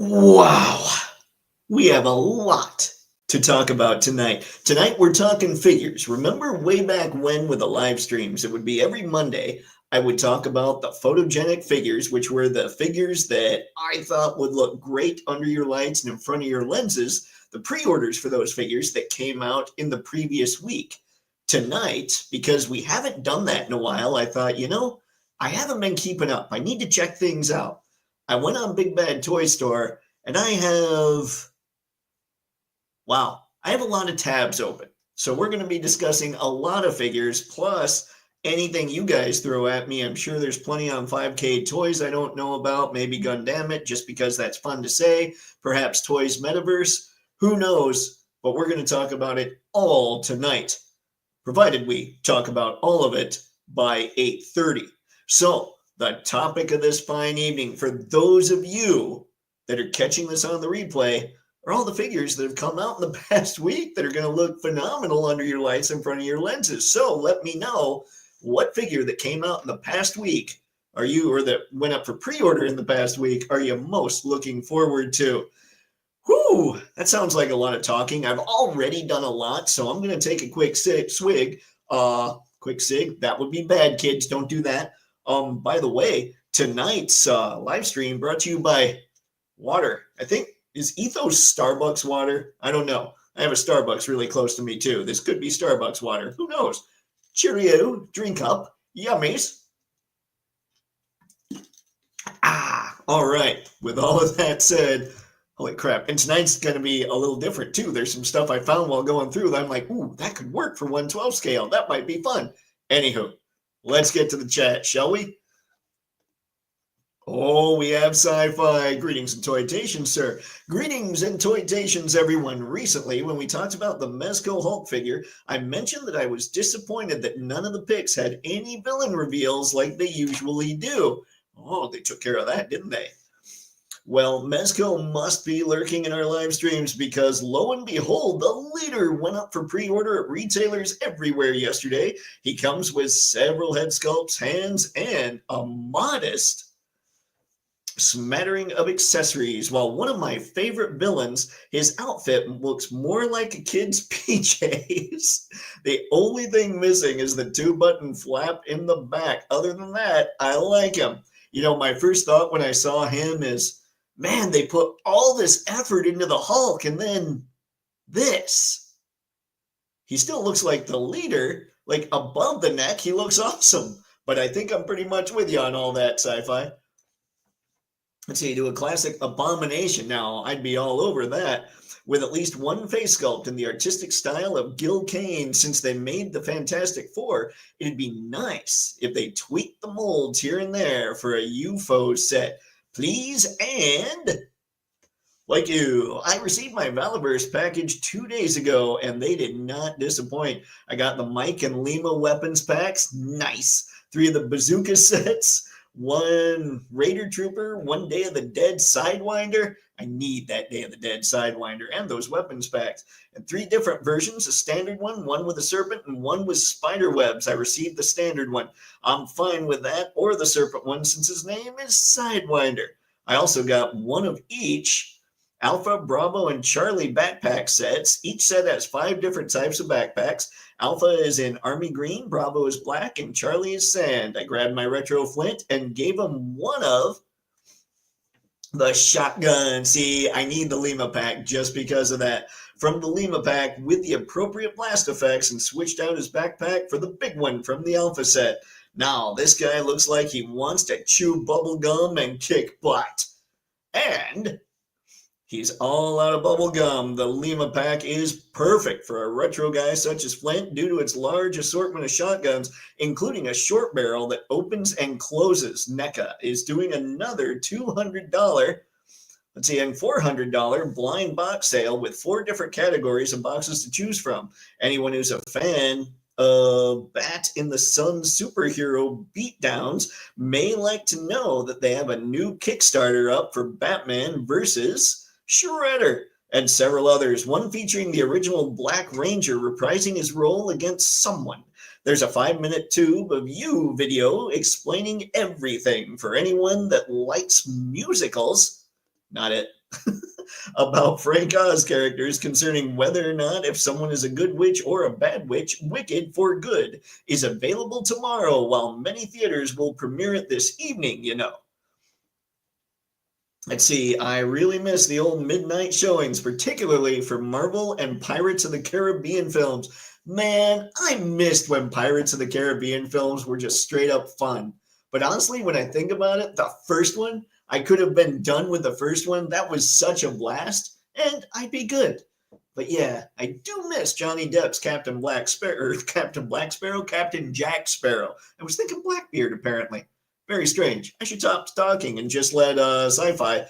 Wow, we have a lot to talk about tonight. Tonight, we're talking figures. Remember way back when with the live streams, it would be every Monday, I would talk about the photogenic figures, which were the figures that I thought would look great under your lights and in front of your lenses, the pre orders for those figures that came out in the previous week. Tonight, because we haven't done that in a while, I thought, I haven't been keeping up. I need to check things out. I went on Big Bad Toy Store and I have a lot of tabs open. So we're going to be discussing a lot of figures plus anything you guys throw at me. I'm sure there's plenty on 5K toys I don't know about. Maybe Gundam just because that's fun to say. Perhaps Toys Metaverse. Who knows? But we're going to talk about it all tonight, provided we talk about all of it by 8:30. So the topic of this fine evening, for those of you that are catching this on the replay, are all the figures that have come out in the past week that are going to look phenomenal under your lights in front of your lenses. So let me know what figure that came out in the past week or that went up for pre-order in the past week are you most looking forward to? Whew, that sounds like a lot of talking. I've already done a lot, so I'm going to take a quick swig. Quick sig. That would be bad, kids. Don't do that. By the way, tonight's live stream brought to you by water. I think, is Ethos Starbucks water? I don't know. I have a Starbucks really close to me too. This could be Starbucks water. Who knows? Cheerio, drink up. Yummies. All right. With all of that said, holy crap. And tonight's going to be a little different too. There's some stuff I found while going through that I'm like, ooh, that could work for 1/12 scale. That might be fun. Anywho, let's get to the chat, shall we? Oh, we have sci-fi. Greetings and toytations, sir. Greetings and toytations, everyone. Recently, when we talked about the Mezco Hulk figure, I mentioned that I was disappointed that none of the picks had any villain reveals like they usually do. Oh, they took care of that, didn't they? Well, Mezco must be lurking in our live streams because lo and behold, the leader went up for pre-order at retailers everywhere yesterday. He comes with several head sculpts, hands, and a modest smattering of accessories. While one of my favorite villains, his outfit looks more like a kid's PJs. The only thing missing is the 2-button flap in the back. Other than that, I like him. My first thought when I saw him is, man, they put all this effort into the Hulk and then this. He still looks like the leader, like above the neck, he looks awesome. But I think I'm pretty much with you on all that, sci-fi. Let's see, do a classic Abomination. Now, I'd be all over that. With at least one face sculpt in the artistic style of Gil Kane, since they made the Fantastic Four, it'd be nice if they tweaked the molds here and there for a UFO set. Please, and like you, I received my Valaverse package 2 days ago, and they did not disappoint. I got the Mike and Lima weapons packs. Nice. 3 of the bazooka sets. 1 Raider Trooper, 1 Day of the Dead Sidewinder. I need that Day of the Dead Sidewinder and those weapons packs. And 3 different versions, a standard one with a serpent, and 1 with spider webs. I received the standard one. I'm fine with that, or the serpent one, since his name is Sidewinder. I also got 1 of each Alpha, Bravo, and Charlie backpack sets. Each set has 5 different types of backpacks. Alpha is in army green, Bravo is black, and Charlie is sand. I grabbed my retro flint and gave him 1 of the shotgun. See, I need the Lima pack just because of that. From the Lima pack with the appropriate blast effects, and switched out his backpack for the big one from the Alpha set. Now, this guy looks like he wants to chew bubble gum and kick butt. And he's all out of bubble gum. The Lima pack is perfect for a retro guy such as Flint due to its large assortment of shotguns, including a short barrel that opens and closes. NECA is doing another $200, and $400 blind box sale with 4 different categories of boxes to choose from. Anyone who's a fan of Bat in the Sun superhero beatdowns may like to know that they have a new Kickstarter up for Batman versus Shredder, and several others, one featuring the original Black Ranger reprising his role against someone. There's a 5-minute tube of you video explaining everything for anyone that likes musicals. Not it. about Frank Oz characters concerning whether or not if someone is a good witch or a bad witch, Wicked for Good is available tomorrow, while many theaters will premiere it this evening, you know. Let's see, I really miss the old midnight showings, particularly for Marvel and Pirates of the Caribbean films. Man, I missed when Pirates of the Caribbean films were just straight up fun. But honestly, when I think about it, the first one, I could have been done with the first one. That was such a blast, and I'd be good. But yeah, I do miss Johnny Depp's Captain Jack Sparrow. I was thinking Blackbeard, apparently. Very strange. I should stop talking and just let sci-fi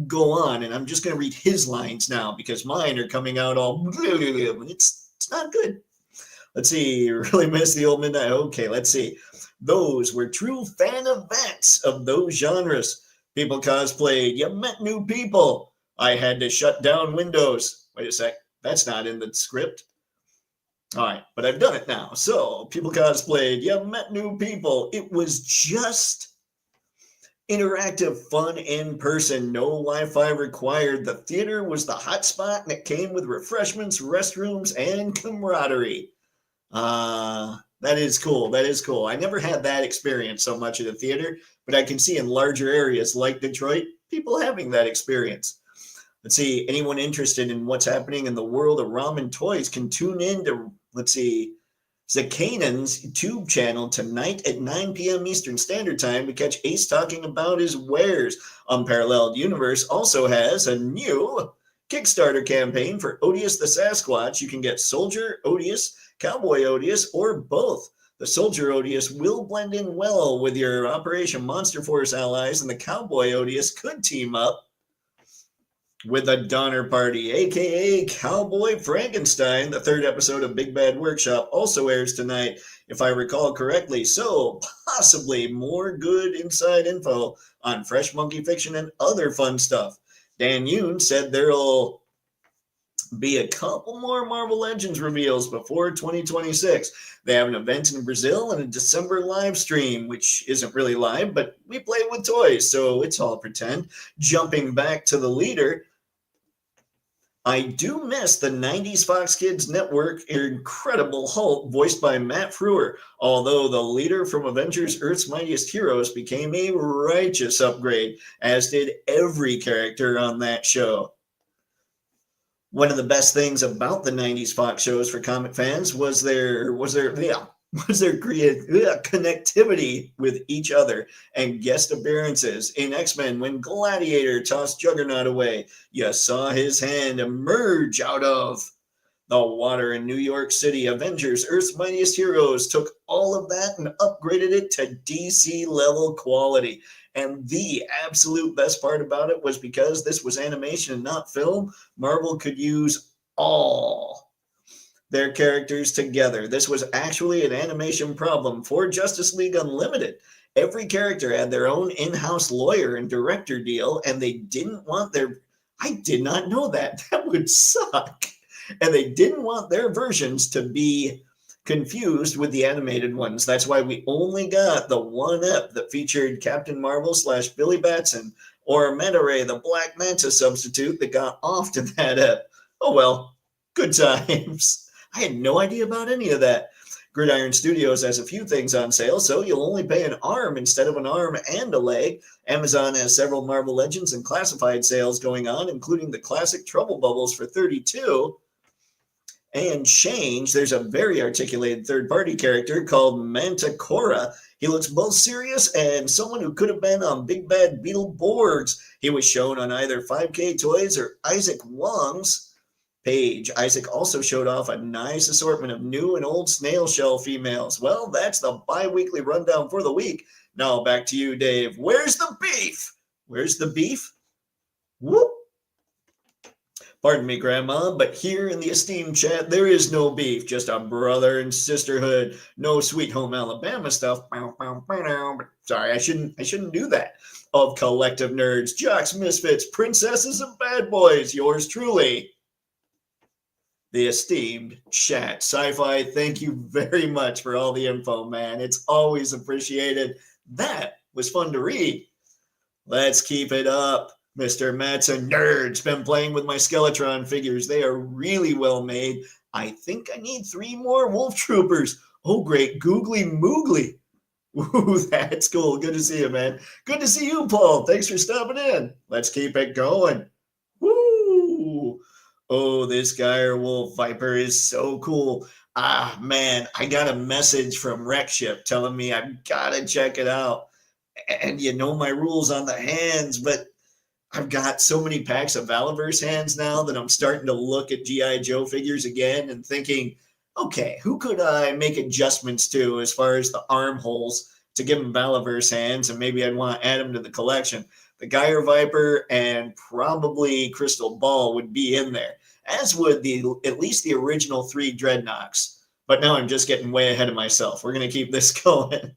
go on, and I'm just going to read his lines now because mine are coming out all it's not good. Let's see. Really miss the old midnight. Okay, let's see. Those were true fan events of those genres. People cosplayed. You met new people. I had to shut down Windows. Wait a sec. That's not in the script. All right, but I've done it now. So people cosplayed. You met new people. It was just interactive fun in person. No Wi-Fi required. The theater was the hot spot, and it came with refreshments, restrooms, and camaraderie. That is cool. That is cool. I never had that experience so much at a theater, but I can see in larger areas like Detroit, people having that experience. Let's see, anyone interested in what's happening in the world of ramen toys can tune in to, let's see, Zakanan's YouTube channel tonight at 9 p.m. Eastern Standard Time to catch Ace talking about his wares. Unparalleled Universe also has a new Kickstarter campaign for Odious the Sasquatch. You can get Soldier Odious, Cowboy Odious, or both. The Soldier Odious will blend in well with your Operation Monster Force allies, and the Cowboy Odious could team up with the Donner Party, aka Cowboy Frankenstein. The third episode of Big Bad Workshop also airs tonight, if I recall correctly. So possibly more good inside info on Fresh Monkey Fiction and other fun stuff. Dan Yoon said there'll be a couple more Marvel Legends reveals before 2026. They have an event in Brazil and a December live stream, which isn't really live, but we play with toys, so it's all pretend. Jumping back to the leader, I do miss the 90s Fox Kids Network Incredible Hulk, voiced by Matt Frewer, although the leader from Avengers Earth's Mightiest Heroes became a righteous upgrade, as did every character on that show. One of the best things about the 90s Fox shows for comic fans was their connectivity with each other and guest appearances. In X-Men, when Gladiator tossed Juggernaut away, you saw his hand emerge out of the water in New York City. Avengers Earth's Mightiest Heroes took all of that and upgraded it to DC level quality. And the absolute best part about it was because this was animation and not film, Marvel could use all their characters together. This was actually an animation problem for Justice League Unlimited. Every character had their own in-house lawyer and director deal, and they didn't want their... I did not know that. That would suck. And they didn't want their versions to be confused with the animated ones. That's why we only got the one ep that featured Captain Marvel / Billy Batson, or Manta Ray, the Black Manta substitute that got off to that ep. Oh well, good times. I had no idea about any of that. Gridiron Studios has a few things on sale, so you'll only pay an arm instead of an arm and a leg. Amazon has several Marvel Legends and classified sales going on, including the classic Trouble Bubbles for $32. And Change, there's a very articulated third-party character called Manticora. He looks both serious and someone who could have been on Big Bad Beetleborgs. He was shown on either 5K Toys or Isaac Wong's page. Isaac also showed off a nice assortment of new and old snail shell females. Well, that's the bi-weekly rundown for the week. Now back to you, Dave. Where's the beef? Where's the beef? Whoop. Pardon me, Grandma, but here in the esteemed chat, there is no beef, just a brother and sisterhood. No Sweet Home Alabama stuff. Sorry, I shouldn't do that. Of collective nerds, jocks, misfits, princesses, and bad boys. Yours truly, the esteemed chat. Sci-Fi, thank you very much for all the info, man. It's always appreciated. That was fun to read. Let's keep it up. Mr. Matt's a nerd's been playing with my Skeletron figures. They are really well made. I think I need 3 more Wolf Troopers. Oh, great. Googly Moogly. Ooh, that's cool. Good to see you, man. Good to see you, Paul. Thanks for stopping in. Let's keep it going. Woo! Oh, this Gyre Wolf Viper is so cool. Ah, man, I got a message from Wreckship telling me I've got to check it out. And you know my rules on the hands, but I've got so many packs of Valaverse hands now that I'm starting to look at G.I. Joe figures again and thinking, okay, who could I make adjustments to as far as the armholes to give them Valaverse hands? And maybe I'd want to add them to the collection. The Gyre Viper and probably Crystal Ball would be in there, as would at least the original 3 Dreadnoks. But now I'm just getting way ahead of myself. We're going to keep this going.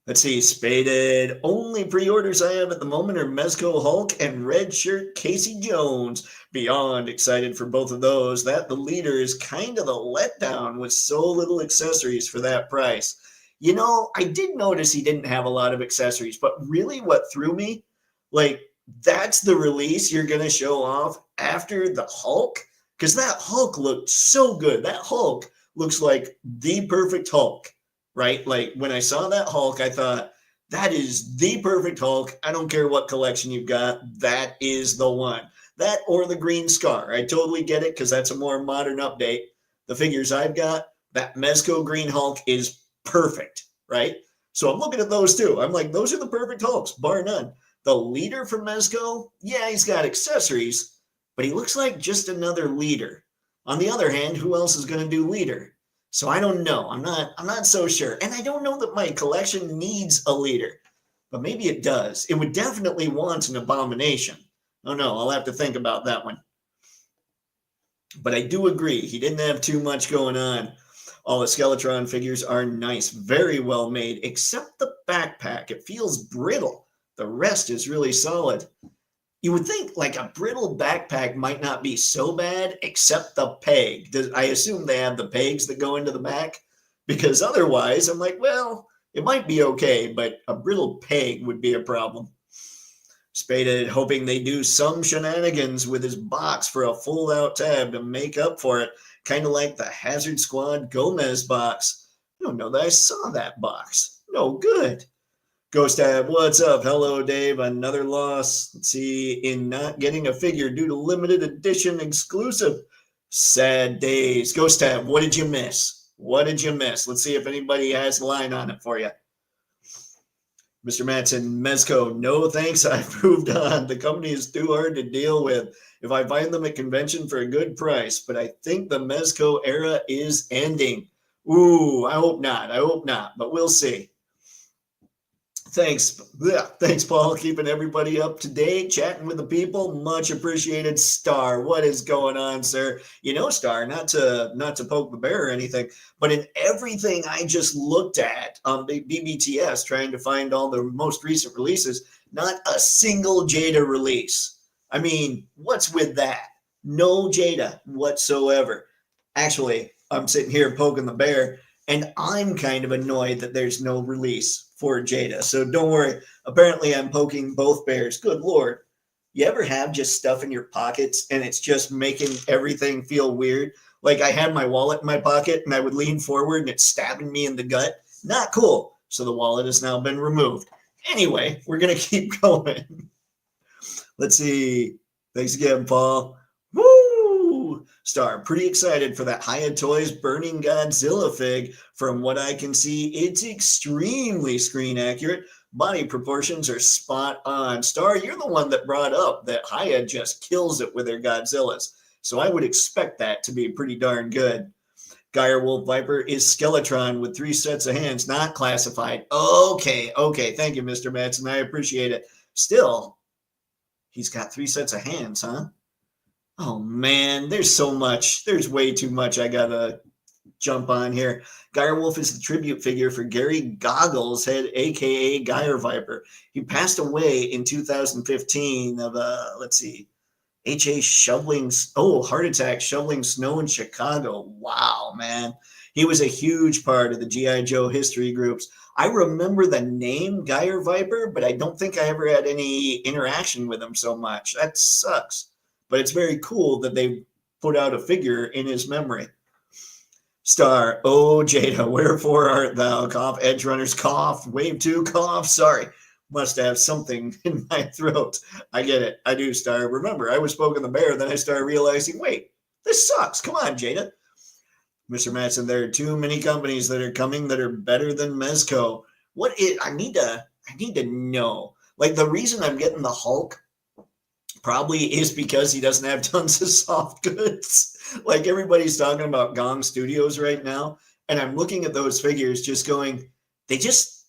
Let's see, Spaded. Only pre-orders I have at the moment are Mezco Hulk and Red Shirt Casey Jones. Beyond excited for both of those. That the leader is kind of the letdown with so little accessories for that price. You know, I did notice he didn't have a lot of accessories, but really what threw me, like, that's the release you're going to show off after the Hulk? Because that Hulk looked so good. That Hulk looks like the perfect Hulk. Right? Like when I saw that Hulk, I thought, that is the perfect Hulk. I don't care what collection you've got. That is the one. That or the Green Scar. I totally get it because that's a more modern update. The figures I've got, that Mezco Green Hulk is perfect, right? So I'm looking at those too. I'm like, those are the perfect Hulks, bar none. The leader from Mezco, yeah, he's got accessories, but he looks like just another leader. On the other hand, who else is going to do leader? So I don't know. I'm not so sure. And I don't know that my collection needs a leader, but maybe it does. It would definitely want an Abomination. Oh no, I'll have to think about that one. But I do agree. He didn't have too much going on. All the Skeletron figures are nice, very well made, except the backpack. It feels brittle. The rest is really solid. You would think like a brittle backpack might not be so bad, except the peg. I assume they have the pegs that go into the back, because otherwise I'm like, well, it might be okay, but a brittle peg would be a problem. Spaded, hoping they do some shenanigans with his box for a fold-out tab to make up for it, kind of like the Hazard Squad Gomez box. I don't know that I saw that box. No good. Ghost Tab, what's up? Hello, Dave. Another loss. Let's see, in not getting a figure due to limited edition exclusive. Sad days. Ghost Tab, what did you miss? What did you miss? Let's see if anybody has a line on it for you. Mr. Matson, Mezco, no thanks. I've moved on. The company is too hard to deal with. If I find them at convention for a good price, but I think the Mezco era is ending. Ooh, I hope not. I hope not, but we'll see. Thanks. Yeah, thanks, Paul. Keeping everybody up to date, chatting with the people. Much appreciated. Star, what is going on, sir? You know, Star, not to poke the bear or anything, but in everything I just looked at on BBTS, trying to find all the most recent releases, not a single Jada release. I mean, what's with that? No Jada whatsoever. Actually, I'm sitting here poking the bear, and I'm kind of annoyed that there's no release for Jada. So don't worry. Apparently, I'm poking both bears. Good Lord. You ever have just stuff in your pockets and it's just making everything feel weird? Like I had my wallet in my pocket and I would lean forward and it's stabbing me in the gut. Not cool. So the wallet has now been removed. Anyway, we're going to keep going. Let's see. Thanks again, Paul. Woo! Star, pretty excited for that Hiya Toys Burning Godzilla fig. From what I can see, it's extremely screen accurate. Body proportions are spot on. Star, you're the one that brought up that Hiya just kills it with their Godzillas. So I would expect that to be pretty darn good. Gyre Wolf Viper is Skeletron with 3 sets of hands, not classified. Okay. Thank you, Mr. Madsen. I appreciate it. Still, he's got 3 sets of hands, huh? Oh, man, there's so much. There's way too much I got to jump on here. Gyre Wolf is the tribute figure for Gary Goggles, head, a.k.a. Gyre Viper. He passed away in 2015 of, let's see, H.A. shoveling, heart attack, shoveling snow in Chicago. Wow, man. He was a huge part of the G.I. Joe history groups. I remember the name Geyer Viper, but I don't think I ever had any interaction with him so much. That sucks. But it's very cool that they put out a figure in his memory. Star, oh Jada, wherefore art thou? Cough, Edge Runners, cough, Wave 2, cough. Sorry, must have something in my throat. I get it. I do, Star. Remember, I was poking the bear, then I started realizing, wait, this sucks. Come on, Jada. Mr. Matson, there are too many companies that are coming that are better than Mezco. What is, I need to know. Like, the reason I'm getting the Hulk probably is because he doesn't have tons of soft goods. Like, everybody's talking about Gong Studios right now, and I'm looking at those figures just going, they just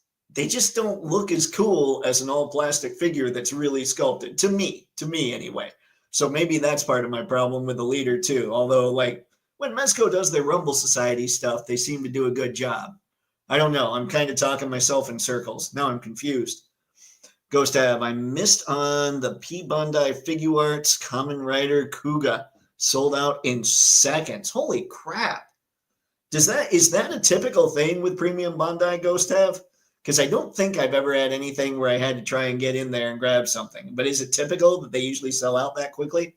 don't look as cool as an all plastic figure that's really sculpted, to me anyway. So maybe that's part of my problem with the leader too. Although, like, when Mezco does their Rumble Society stuff, they seem to do a good job. I don't know. I'm kind of talking myself in circles. Now I'm confused. Ghost Tab, I missed on the P. Bondi Figuarts Common Rider Kuga. Sold out in seconds. Holy crap. Is that a typical thing with Premium Bondi, Ghost Tab? Because I don't think I've ever had anything where I had to try and get in there and grab something. But is it typical that they usually sell out that quickly?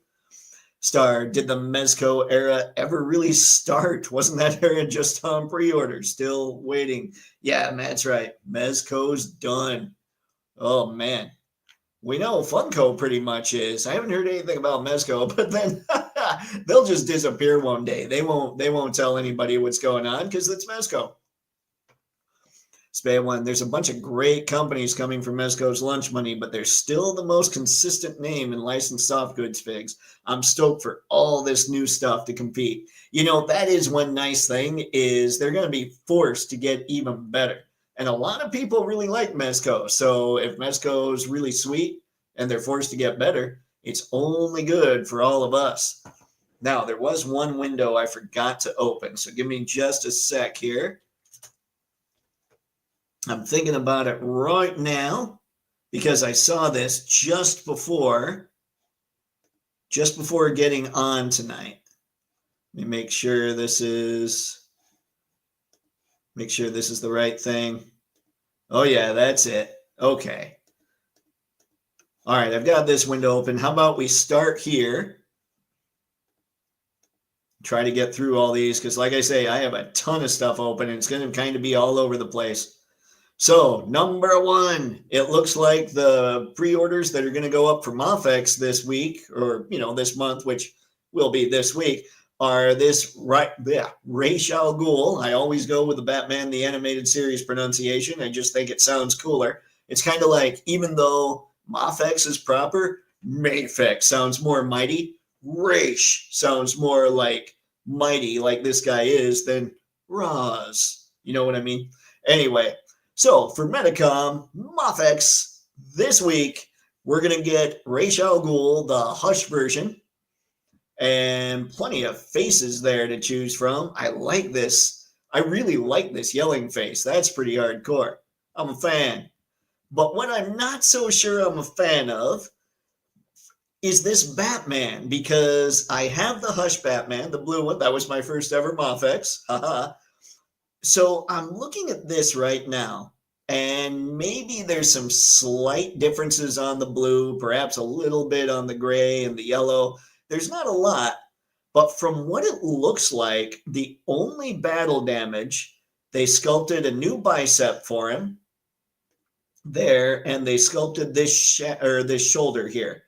Star, did the Mezco era ever really start? Wasn't that era just on pre-order? Still waiting. Yeah, Matt's right. Mezco's done. Oh, man. We know Funko pretty much is. I haven't heard anything about Mezco, but then they'll just disappear one day. They won't tell anybody what's going on because it's Mezco. Spay One, there's a bunch of great companies coming from Mezco's lunch money, but they're still the most consistent name in licensed soft goods figs. I'm stoked for all this new stuff to compete. You know, that is one nice thing is they're going to be forced to get even better. And a lot of people really like Mezco. So if Mezco's really sweet and they're forced to get better, it's only good for all of us. Now, there was one window I forgot to open, so give me just a sec here. I'm thinking about it right now because I saw this just before getting on tonight. Let me make sure this is the right thing. Oh yeah, that's it. Okay. All right, I've got this window open. How about we start here? Try to get through all these because, like I say, I have a ton of stuff open and it's going to kind of be all over the place. So, number one, it looks like the pre-orders that are going to go up for Mafex this week, or, this month, which will be this week, are this Ra's al Ghul. I always go with the Batman the Animated Series pronunciation. I just think it sounds cooler. It's kind of like, even though Mafex is proper, Mafex sounds more mighty. Ra's sounds more like mighty, like this guy is, than Raz. You know what I mean? Anyway. So for Medicom, Mafex, this week, we're going to get Ra's al Ghul, the Hush version, and plenty of faces there to choose from. I like this. I really like this yelling face. That's pretty hardcore. I'm a fan. But what I'm not so sure I'm a fan of is this Batman, because I have the Hush Batman, the blue one. That was my first ever Mafex. Haha. So I'm looking at this right now, and maybe there's some slight differences on the blue, perhaps a little bit on the gray and the yellow. There's not a lot, but from what it looks like, the only battle damage, they sculpted a new bicep for him there, and they sculpted this shoulder here.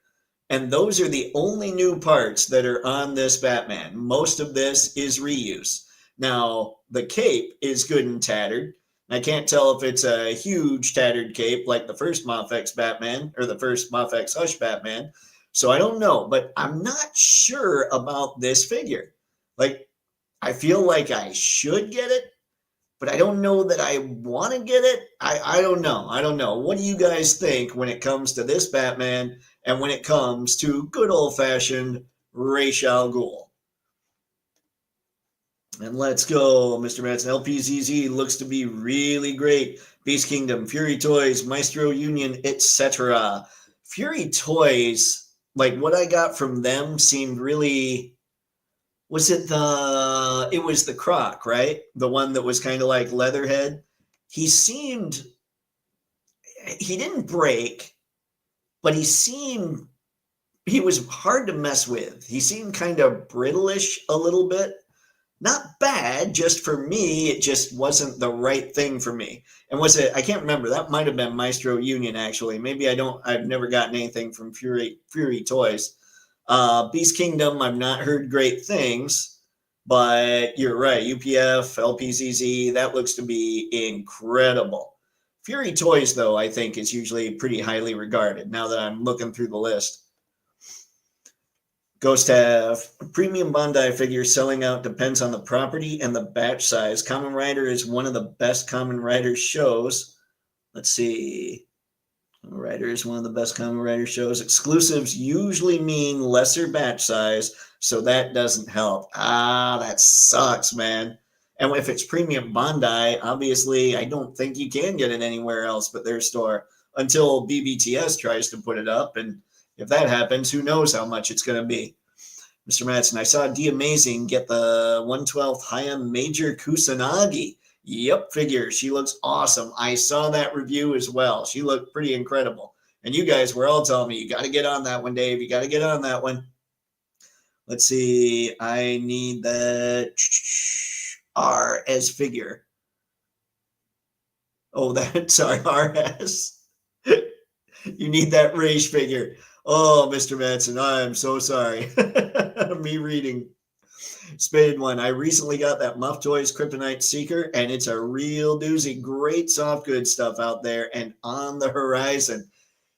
And those are the only new parts that are on this Batman. Most of this is reuse. Now, the cape is good and tattered. I can't tell if it's a huge tattered cape like the first Mafex Batman or the first Mafex Hush Batman. So I don't know, but I'm not sure about this figure. Like, I feel like I should get it, but I don't know that I want to get it. I don't know. I don't know. What do you guys think when it comes to this Batman and when it comes to good old-fashioned Ra's al Ghul? And let's go, Mr. Madsen. LPZZ looks to be really great. Beast Kingdom, Fury Toys, Maestro Union, etc. Fury Toys, like what I got from them seemed really... it was the Croc, right? The one that was kind of like Leatherhead. he seemed, he didn't break, but he was hard to mess with. He seemed kind of brittle-ish a little bit. Not bad, just for me, it just wasn't the right thing for me. And was it, I can't remember, that might have been Maestro Union, actually. Maybe I've never gotten anything from Fury Toys. Beast Kingdom, I've not heard great things, but you're right, UPF, LPZZ, that looks to be incredible. Fury Toys, though, I think is usually pretty highly regarded now that I'm looking through the list. Ghost have premium Bandai figures selling out depends on the property and the batch size. Kamen Rider is one of the best Kamen Rider shows. Let's see. Kamen Rider is one of the best Kamen Rider shows. Exclusives usually mean lesser batch size, so that doesn't help. That sucks, man. And if it's premium Bandai, obviously, I don't think you can get it anywhere else but their store until BBTS tries to put it up. And if that happens, who knows how much it's going to be. Mr. Madsen, I saw D Amazing get the 1/12 Hayam Major Kusanagi. Yep, figure. She looks awesome. I saw that review as well. She looked pretty incredible. And you guys were all telling me, you got to get on that one, Dave. You got to get on that one. Let's see. I need that RS figure. Oh, sorry, RS. You need that Rage figure. Oh, Mr. Madsen, I'm so sorry. Me reading. Spaded one. I recently got that Muff Toys Kryptonite Seeker, and it's a real doozy. Great soft good stuff out there and on the horizon.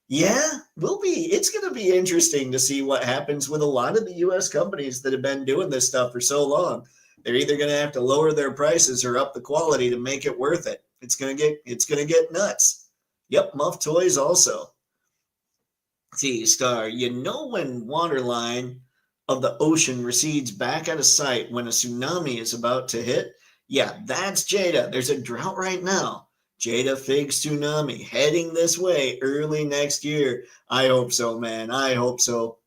Yeah, it's going to be interesting to see what happens with a lot of the U.S. companies that have been doing this stuff for so long. They're either going to have to lower their prices or up the quality to make it worth it. It's going to get nuts. Yep, Muff Toys also. See, Star, you know when waterline of the ocean recedes back out of sight when a tsunami is about to hit? Yeah, that's Jada. There's a drought right now. Jada Figs tsunami heading this way early next year. I hope so, man. I hope so.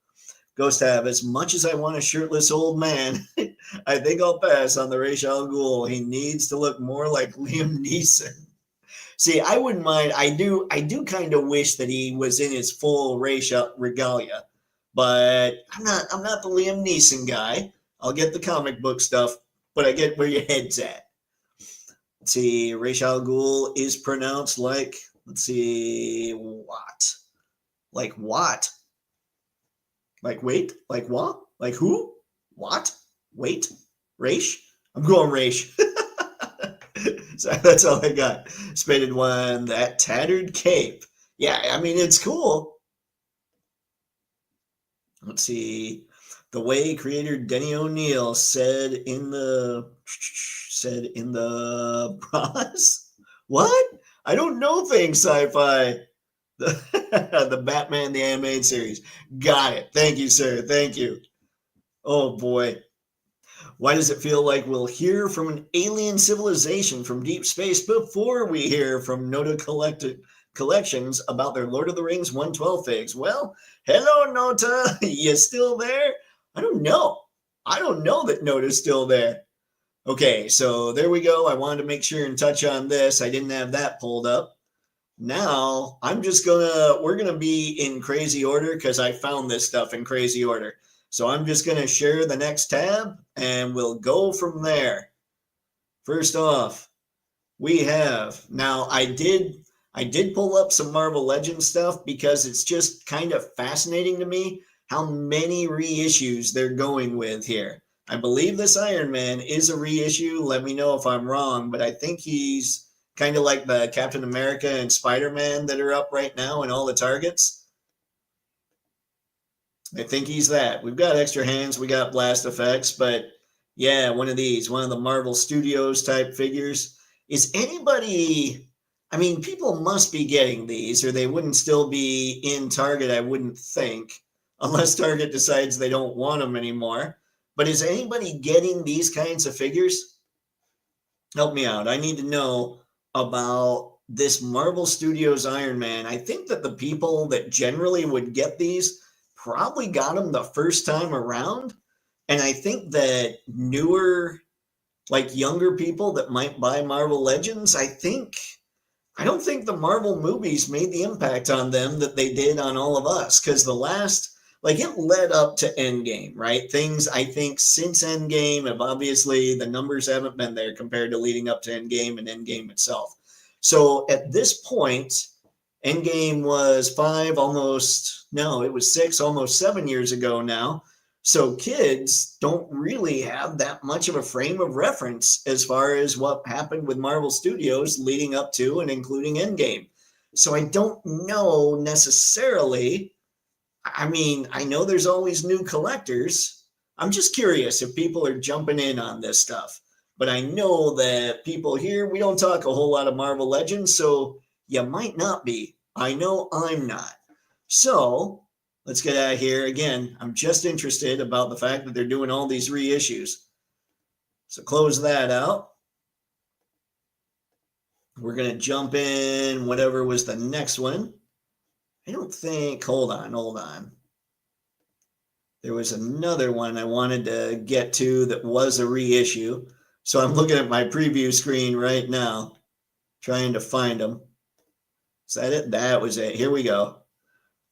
Ghost have, as much as I want a shirtless old man, I think I'll pass on the Ra's al Ghul. He needs to look more like Liam Neeson. See, I wouldn't mind. I do kind of wish that he was in his full racial regalia, but I'm not the Liam Neeson guy. I'll get the comic book stuff, but I get where your head's at. Let's see, Ra's al Ghul is pronounced like, let's see, what? Like what? Like wait? Like what? Like who? What? Wait? Raish? I'm going Raish. So that's all I got. Spaded one, that tattered cape. Yeah, I mean, it's cool. Let's see. The way creator Denny O'Neil said in the bras. What? I don't know things, sci-fi. The Batman, the animated series. Got it. Thank you, sir. Thank you. Oh, boy. Why does it feel like we'll hear from an alien civilization from deep space before we hear from Nota Collections about their Lord of the Rings 112 figs? Well, hello, Nota. You still there? I don't know. I don't know that Nota's still there. Okay, so there we go. I wanted to make sure and touch on this. I didn't have that pulled up. Now, we're going to be in crazy order because I found this stuff in crazy order. So I'm just going to share the next tab and we'll go from there. First off, we have, now I did pull up some Marvel Legends stuff because it's just kind of fascinating to me how many reissues they're going with here. I believe this Iron Man is a reissue. Let me know if I'm wrong, but I think he's kind of like the Captain America and Spider-Man that are up right now in all the Targets. I think he's that. We've got extra hands. We got blast effects, but yeah, one of the Marvel Studios type figures. Is anybody, I mean, people must be getting these or they wouldn't still be in Target, I wouldn't think, unless Target decides they don't want them anymore. But is anybody getting these kinds of figures? Help me out. I need to know about this Marvel Studios Iron Man. I think that the people that generally would get these probably got them the first time around. And I think that newer, like younger people that might buy Marvel Legends, I think I don't think the Marvel movies made the impact on them that they did on all of us. Because the last, like, it led up to Endgame, right? Things I think since Endgame have obviously, the numbers haven't been there compared to leading up to Endgame and Endgame itself. So at this point, Endgame was it was 6, almost 7 years ago now. So kids don't really have that much of a frame of reference as far as what happened with Marvel Studios leading up to and including Endgame. So I don't know necessarily. I mean, I know there's always new collectors. I'm just curious if people are jumping in on this stuff. But I know that people here, we don't talk a whole lot of Marvel Legends, so you might not be. I know I'm not. So let's get out of here. Again, I'm just interested about the fact that they're doing all these reissues. So close that out. We're going to jump in whatever was the next one. I don't think, hold on. There was another one I wanted to get to that was a reissue. So I'm looking at my preview screen right now, trying to find them. Is that it? That was it. Here we go.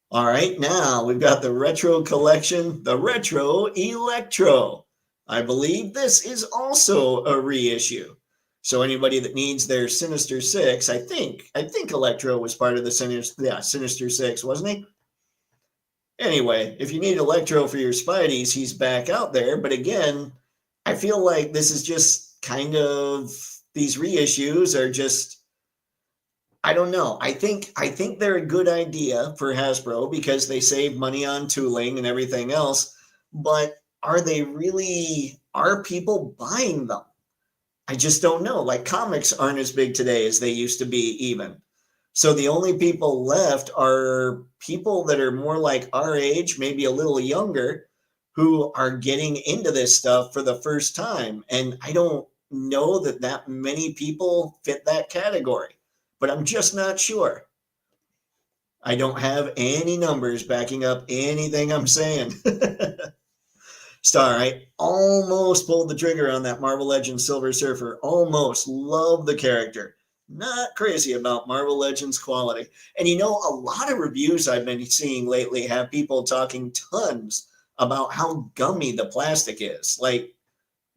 All right, now we've got the Retro Collection, the Retro Electro. I believe this is also a reissue. So anybody that needs their Sinister Six, I think Electro was part of the Sinister Six, wasn't he? Anyway, if you need Electro for your Spideys, he's back out there. But again, I feel like this is just kind of, these reissues are just, I don't know. I think they're a good idea for Hasbro because they save money on tooling and everything else. But are people buying them? I just don't know. Like, comics aren't as big today as they used to be even. So the only people left are people that are more like our age, maybe a little younger, who are getting into this stuff for the first time. And I don't know that many people fit that category, but I'm just not sure. I don't have any numbers backing up anything I'm saying. Star, I almost pulled the trigger on that Marvel Legends Silver Surfer. Almost. Love the character. Not crazy about Marvel Legends quality. And a lot of reviews I've been seeing lately have people talking tons about how gummy the plastic is. Like,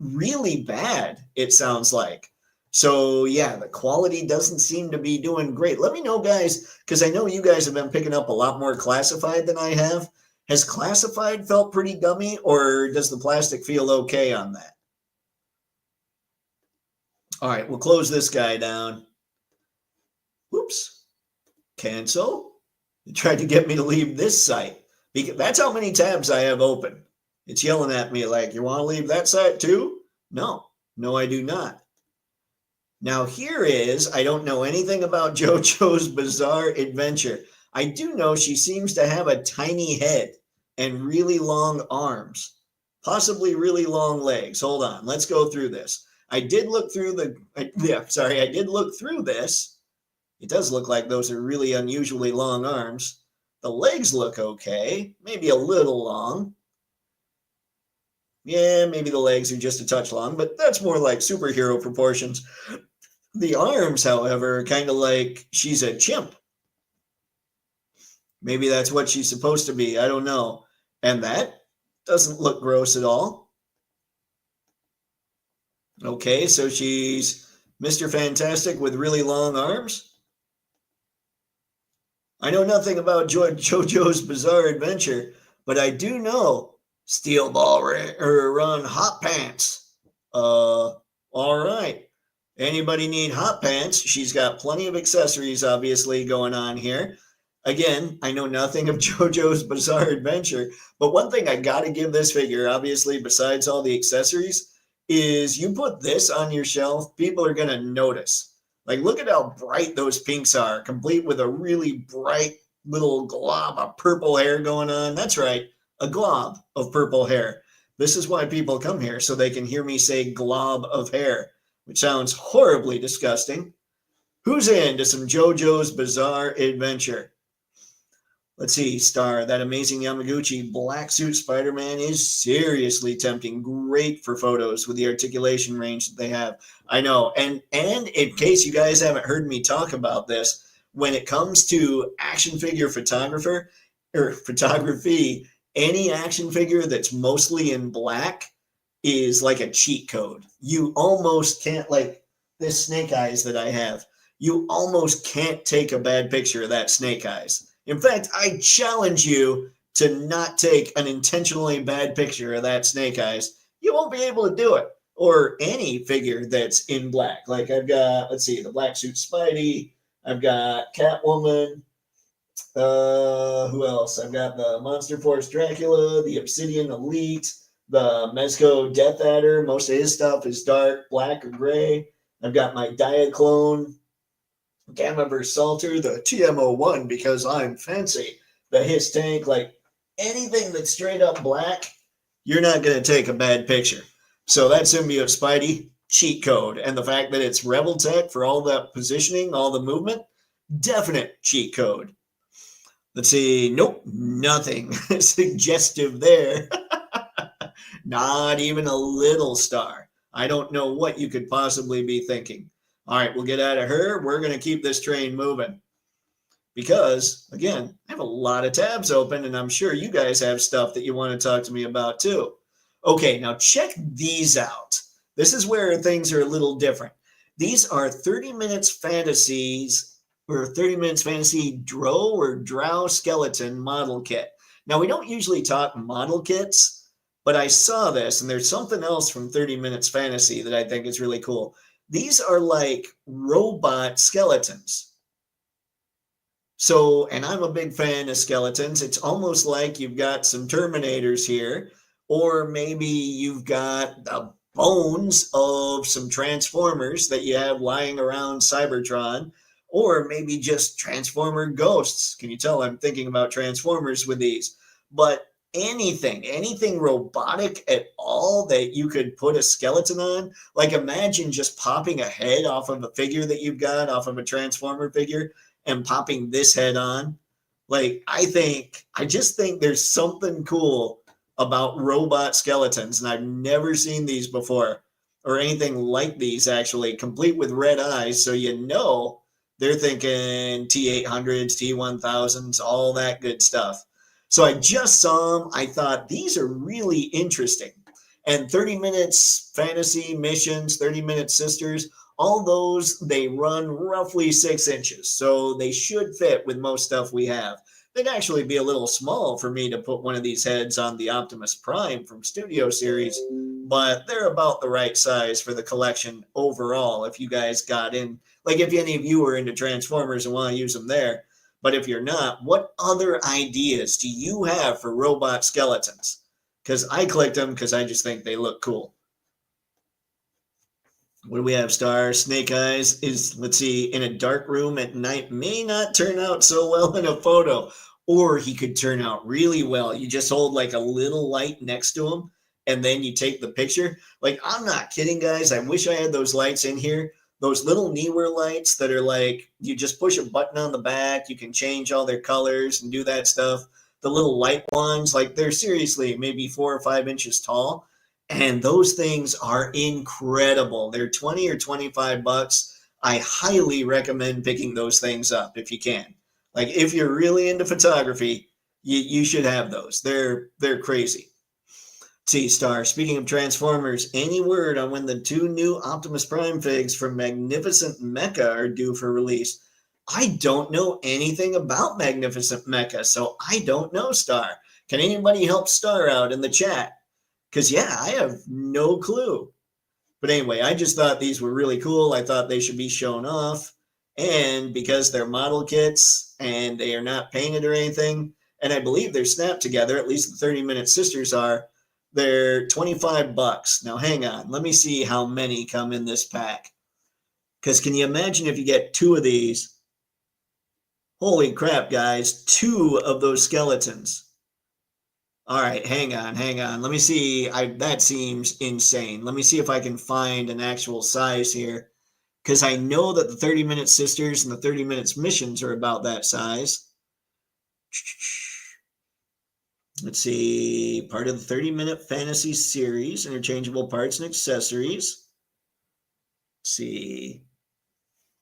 really bad, it sounds like. So, yeah, the quality doesn't seem to be doing great. Let me know, guys, because I know you guys have been picking up a lot more classified than I have. Has classified felt pretty gummy, or does the plastic feel okay on that? All right, we'll close this guy down. Whoops. Cancel. It tried to get me to leave this site. That's how many tabs I have open. It's yelling at me like, you want to leave that site too? No, I do not. Now here is, I don't know anything about JoJo's Bizarre Adventure. I do know she seems to have a tiny head and really long arms, possibly really long legs. Hold on, let's go through this. I did look through this. It does look like those are really unusually long arms. The legs look okay, maybe a little long. Yeah, maybe the legs are just a touch long, but that's more like superhero proportions. The arms, however, are kind of like she's a chimp. Maybe that's what she's supposed to be. I don't know. And that doesn't look gross at all. Okay, so she's Mr. Fantastic with really long arms. I know nothing about JoJo's Bizarre Adventure, but I do know Steel Ball Run Hot Pants. All right. Anybody need hot pants? She's got plenty of accessories, obviously, going on here. Again, I know nothing of JoJo's Bizarre Adventure, but one thing I got to give this figure, obviously, besides all the accessories, is you put this on your shelf, people are going to notice. Like, look at how bright those pinks are, complete with a really bright little glob of purple hair going on. That's right, a glob of purple hair. This is why people come here, so they can hear me say glob of hair, which sounds horribly disgusting. Who's into some JoJo's Bizarre Adventure? Let's see, Star, that amazing Yamaguchi black suit Spider-Man is seriously tempting. Great for photos with the articulation range that they have. I know. And in case you guys haven't heard me talk about this, when it comes to action figure photographer or photography, any action figure that's mostly in black is like a cheat code. You almost can't, like this Snake Eyes that I have, you almost can't take a bad picture of that Snake Eyes. In fact, I challenge you to not take an intentionally bad picture of that Snake Eyes. You won't be able to do it. Or any figure that's in black. Like I've got, let's see, the black suit Spidey. I've got Catwoman. Who else? I've got the Monster Force Dracula, the Obsidian Elite, the Mezco Death Adder. Most of his stuff is dark, black, or gray. I've got my Diaclone Gamma Versalter, the TMO1 because I'm fancy, the Hiss Tank, like anything that's straight up black, you're not going to take a bad picture. So that Symbiote Spidey, cheat code. And the fact that it's Rebel Tech for all that positioning, all the movement, definite cheat code. Let's see, nope, nothing suggestive there. Not even a little, Star. I don't know what you could possibly be thinking. All right, we'll get out of her. We're going to keep this train moving because, again, I have a lot of tabs open, and I'm sure you guys have stuff that you want to talk to me about too. Okay, now check these out. This is where things are a little different. These are 30 Minutes Fantasies or 30 Minutes Fantasy Drow or Drow Skeleton model kit. Now, we don't usually talk model kits, but I saw this, and there's something else from 30 Minutes Fantasy that I think is really cool. These are like robot skeletons. So, and I'm a big fan of skeletons. It's almost like you've got some Terminators here, or maybe you've got the bones of some Transformers that you have lying around Cybertron, or maybe just Transformer ghosts. Can you tell I'm thinking about Transformers with these? But anything robotic at all that you could put a skeleton on, like imagine just popping a head off of a figure that you've got, off of a Transformer figure, and popping this head on. Like, I just think there's something cool about robot skeletons, and I've never seen these before, or anything like these actually, complete with red eyes, so you know they're thinking T800s, T1000s, all that good stuff. So I just saw them. I thought these are really interesting. And 30 Minutes Fantasy Missions, 30 Minute Sisters, all those, they run roughly 6 inches. So they should fit with most stuff we have. They'd actually be a little small for me to put one of these heads on the Optimus Prime from Studio Series, but they're about the right size for the collection overall if you guys got in. Like if any of you are into Transformers and want to use them there. But if you're not, what other ideas do you have for robot skeletons? Because I clicked them because I just think they look cool. What do we have, Star? Snake Eyes is, let's see, in a dark room at night may not turn out so well in a photo. Or he could turn out really well. You just hold like a little light next to him and then you take the picture. Like, I'm not kidding, guys. I wish I had those lights in here. Those little Neewer lights that are like, you just push a button on the back. You can change all their colors and do that stuff. The little light ones, like they're seriously maybe 4 or 5 inches tall. And those things are incredible. They're 20 or 25 bucks. I highly recommend picking those things up if you can. Like if you're really into photography, you should have those. They're crazy. T-Star, speaking of Transformers, any word on when the 2 new Optimus Prime figs from Magnificent Mecha are due for release? I don't know anything about Magnificent Mecha, so I don't know, Star. Can anybody help Star out in the chat? Because, yeah, I have no clue. But anyway, I just thought these were really cool. I thought they should be shown off. And because they're model kits and they are not painted or anything, and I believe they're snapped together, at least the 30 Minute Sisters are, they're 25 bucks. Now, hang on. Let me see how many come in this pack. Because can you imagine if you get 2 of these? Holy crap, guys. 2 of those skeletons. All right, hang on. Let me see. That seems insane. Let me see if I can find an actual size here. Because I know that the 30 Minute Sisters and the 30 Minutes Missions are about that size. Let's see, part of the 30-minute fantasy series, interchangeable parts and accessories. Let's see.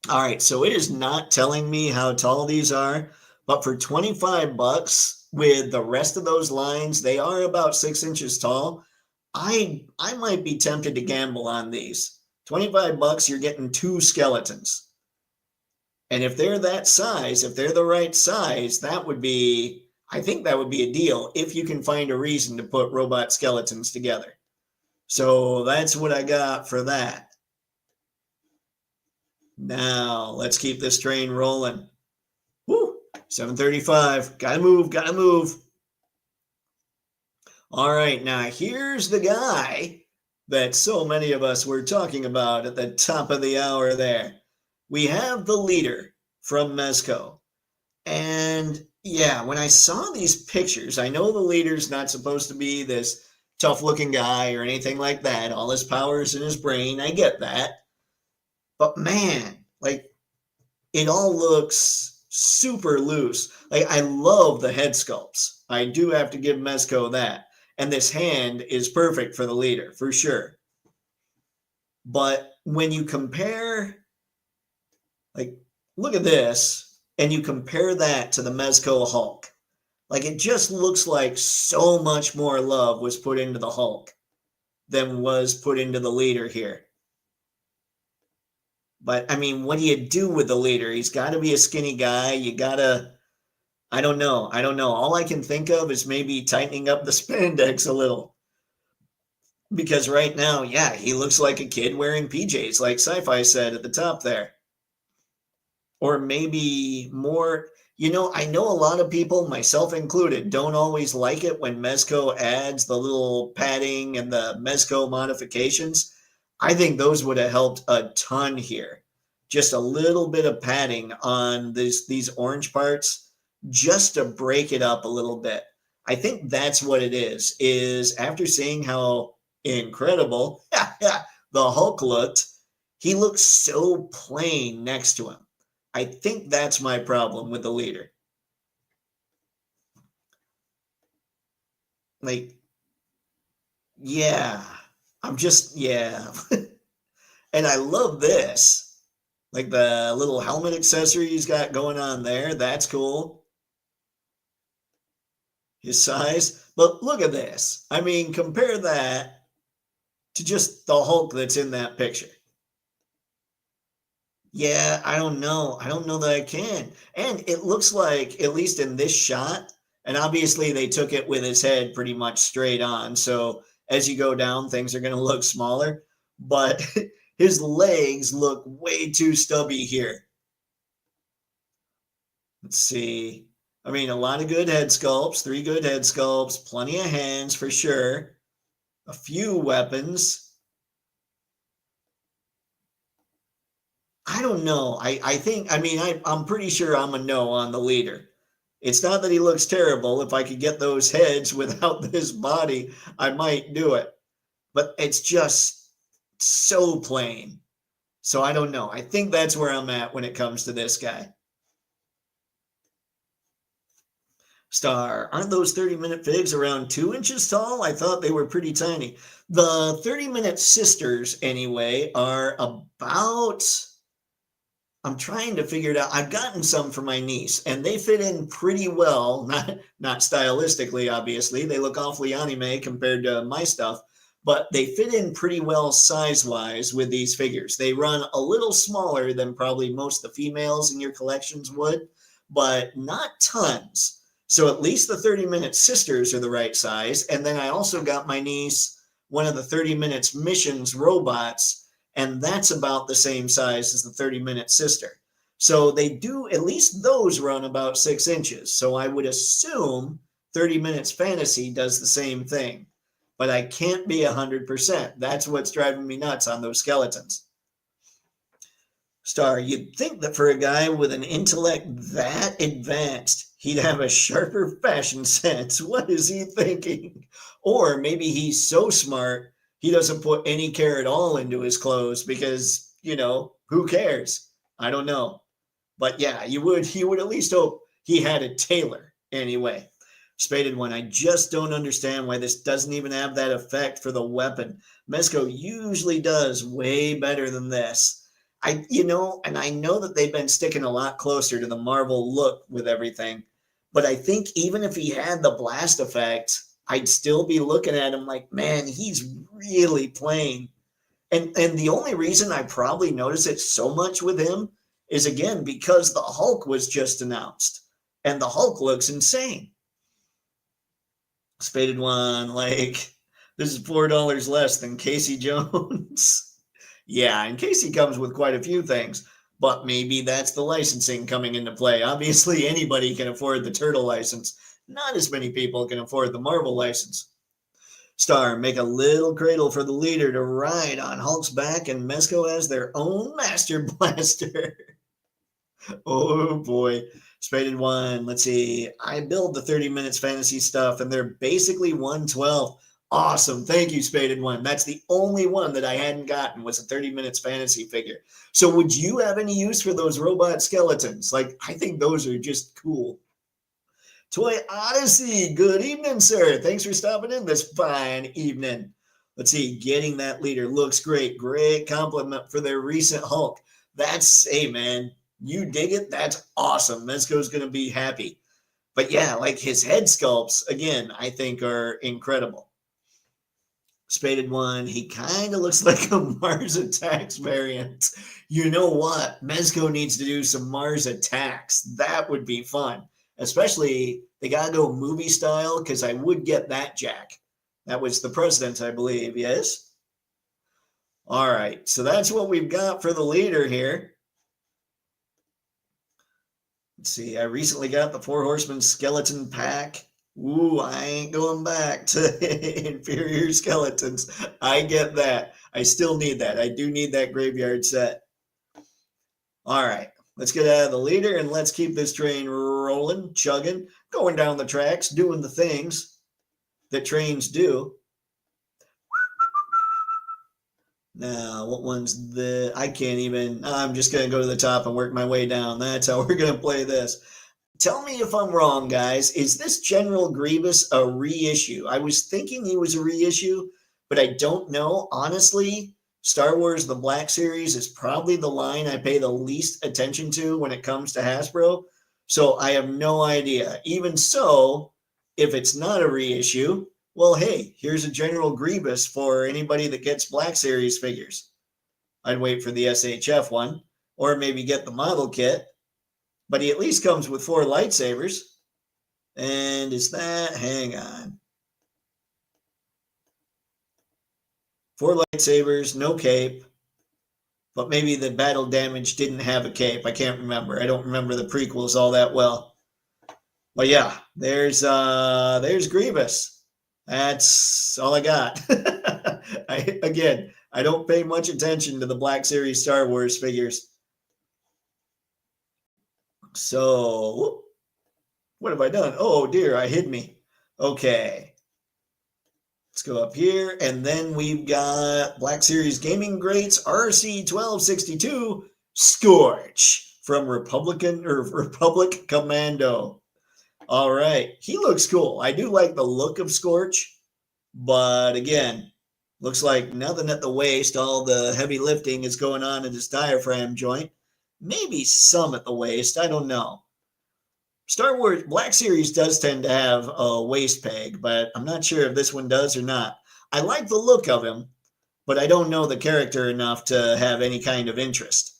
All right, so it is not telling me how tall these are, but for 25 bucks with the rest of those lines, they are about 6 inches tall. I might be tempted to gamble on these. 25 bucks, you're getting 2 skeletons. And if they're that size, if they're the right size, I think that would be a deal if you can find a reason to put robot skeletons together. So that's what I got for that. Now, let's keep this train rolling. Woo! 7:35. Gotta move, gotta move. All right, now here's the guy that so many of us were talking about at the top of the hour there. We have the leader from Mezco. And yeah, when I saw these pictures, I know the leader's not supposed to be this tough looking guy or anything like that. All his power is in his brain. I get that. But man, like, it all looks super loose. Like, I love the head sculpts. I do have to give Mezco that. And this hand is perfect for the leader, for sure. But when you compare, like, look at this, and you compare that to the Mezco Hulk, like, it just looks like so much more love was put into the Hulk than was put into the leader here. But, I mean, what do you do with the leader? He's got to be a skinny guy. You got to, I don't know. All I can think of is maybe tightening up the spandex a little. Because right now, yeah, he looks like a kid wearing PJs, like Sci-Fi said at the top there. Or maybe more, I know a lot of people, myself included, don't always like it when Mezco adds the little padding and the Mezco modifications. I think those would have helped a ton here. Just a little bit of padding on these orange parts just to break it up a little bit. I think that's what it is after seeing how incredible the Hulk looked, he looks so plain next to him. I think that's my problem with the leader. Like, yeah, yeah. And I love this. Like the little helmet accessory he's got going on there. That's cool. His size. But look at this. I mean, compare that to just the Hulk that's in that picture. Yeah, I don't know. I don't know that I can. And it looks like, at least in this shot, and obviously they took it with his head pretty much straight on. So as you go down, things are going to look smaller. But his legs look way too stubby here. Let's see. I mean, a lot of good head sculpts, 3 good head sculpts, plenty of hands for sure, a few weapons. I don't know. I think, I'm pretty sure I'm a no on the leader. It's not that he looks terrible. If I could get those heads without this body, I might do it. But it's just so plain. So I don't know. I think that's where I'm at when it comes to this guy. Star, aren't those 30-minute figs around 2 inches tall? I thought they were pretty tiny. The 30-minute sisters, anyway, are about... I'm trying to figure it out. I've gotten some for my niece, and they fit in pretty well. Not stylistically, obviously. They look awfully anime compared to my stuff, but they fit in pretty well size-wise with these figures. They run a little smaller than probably most of the females in your collections would, but not tons. So at least the 30-minute sisters are the right size. And then I also got my niece one of the 30 minutes missions robots, and that's about the same size as the 30-minute sister. So they do, at least those run about 6 inches. So I would assume 30 Minutes Fantasy does the same thing. But I can't be 100%. That's what's driving me nuts on those skeletons. Star, you'd think that for a guy with an intellect that advanced, he'd have a sharper fashion sense. What is he thinking? Or maybe he's so smart, he doesn't put any care at all into his clothes because, who cares? I don't know. But yeah, he would at least hope he had a tailor Anyway, Spaded One, I just don't understand why this doesn't even have that effect for the weapon. Mezco usually does way better than this. And I know that they've been sticking a lot closer to the Marvel look with everything, but I think even if he had the blast effect, I'd still be looking at him like, man, he's really playing. And the only reason I probably notice it so much with him is, again, because the Hulk was just announced, and the Hulk looks insane. Spaded One, like, this is $4 less than Casey Jones. Yeah, and Casey comes with quite a few things, but maybe that's the licensing coming into play. Obviously, anybody can afford the Turtle license. Not as many people can afford the Marvel license. Star, make a little cradle for the leader to ride on Hulk's back, and Mezco has their own Master Blaster. Oh boy. Spaded One, let's see. I build the 30 minutes fantasy stuff, and they're basically 112. Awesome. Thank you, Spaded One. That's the only one that I hadn't gotten was a 30 minutes fantasy figure. So would you have any use for those robot skeletons? Like, I think those are just cool. Toy Odyssey, good evening, sir. Thanks for stopping in this fine evening. Let's see, getting that leader looks great. Great compliment for their recent Hulk. That's, hey, man, you dig it? That's awesome. Mezco's going to be happy. But yeah, like his head sculpts, again, I think are incredible. Spaded One, he kind of looks like a Mars Attacks variant. You know what? Mezco needs to do some Mars Attacks. That would be fun. Especially, they got to go movie style, because I would get that Jack. That was the president, I believe, yes? All right, so that's what we've got for the leader here. Let's see, I recently got the Four Horsemen skeleton pack. Ooh, I ain't going back to inferior skeletons. I get that. I still need that. I do need that graveyard set. All right. Let's get out of the leader and let's keep this train rolling, chugging, going down the tracks, doing the things that trains do. Now, what one's the... I can't even... I'm just going to go to the top and work my way down. That's how we're going to play this. Tell me if I'm wrong, guys. Is this General Grievous a reissue? I was thinking he was a reissue, but I don't know. Honestly, Star Wars The Black Series is probably the line I pay the least attention to when it comes to Hasbro. So I have no idea. Even so, if it's not a reissue, well, hey, here's a General Grievous for anybody that gets Black Series figures. I'd wait for the SHF one, or maybe get the model kit. But he at least comes with 4 lightsabers. And is that... hang on. 4 lightsabers, no cape. But maybe the battle damage didn't have a cape. I can't remember. I don't remember the prequels all that well. But yeah, there's Grievous. That's all I got. I don't pay much attention to the Black Series Star Wars figures. So, what have I done? Oh dear, I hid me. Okay. Let's go up here, and then we've got Black Series Gaming Greats RC1262 Scorch from Republic Commando. All right, he looks cool. I do like the look of Scorch, but again, looks like nothing at the waist. All the heavy lifting is going on in his diaphragm joint. Maybe some at the waist. I don't know. Star Wars Black Series does tend to have a waist peg, but I'm not sure if this one does or not. I like the look of him, but I don't know the character enough to have any kind of interest.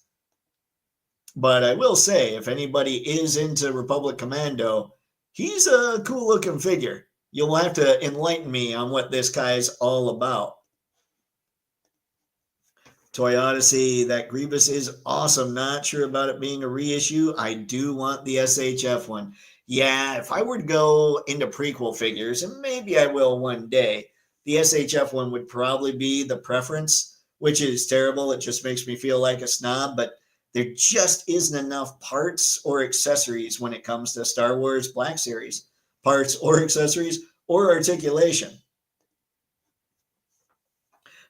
But I will say, if anybody is into Republic Commando, he's a cool looking figure. You'll have to enlighten me on what this guy's all about. Toy Odyssey, that Grievous is awesome. Not sure about it being a reissue. I do want the SHF one. Yeah, if I were to go into prequel figures, and maybe I will one day, the SHF one would probably be the preference, which is terrible. It just makes me feel like a snob, but there just isn't enough parts or accessories when it comes to Star Wars Black Series. Parts or accessories or articulation.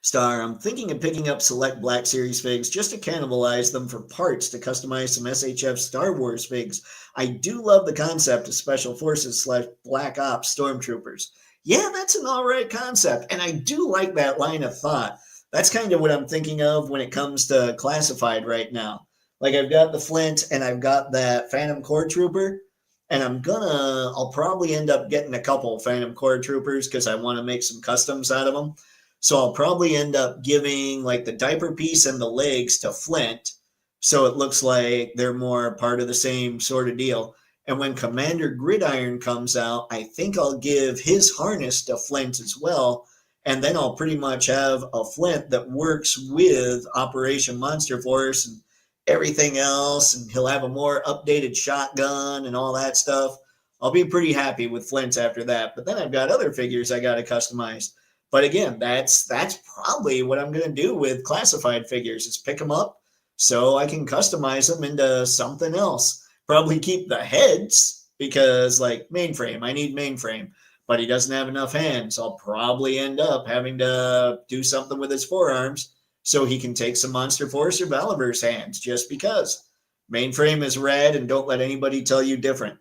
Star, I'm thinking of picking up select Black Series figs just to cannibalize them for parts to customize some SHF Star Wars figs. I do love the concept of Special Forces / Black Ops Stormtroopers. Yeah, that's an alright concept, and I do like that line of thought. That's kind of what I'm thinking of when it comes to classified right now. Like I've got the Flint and I've got that Phantom Core Trooper, and I'll probably end up getting a couple Phantom Core Troopers because I want to make some customs out of them. So I'll probably end up giving like the diaper piece and the legs to Flint. So it looks like they're more part of the same sort of deal. And when Commander Gridiron comes out, I think I'll give his harness to Flint as well. And then I'll pretty much have a Flint that works with Operation Monster Force and everything else. And he'll have a more updated shotgun and all that stuff. I'll be pretty happy with Flint after that. But then I've got other figures I got to customize. But again, that's probably what I'm going to do with classified figures is pick them up so I can customize them into something else. Probably keep the heads because like mainframe, I need mainframe, but he doesn't have enough hands. I'll probably end up having to do something with his forearms so he can take some Monster Force or Balaver's hands just because. Mainframe is rad and don't let anybody tell you different.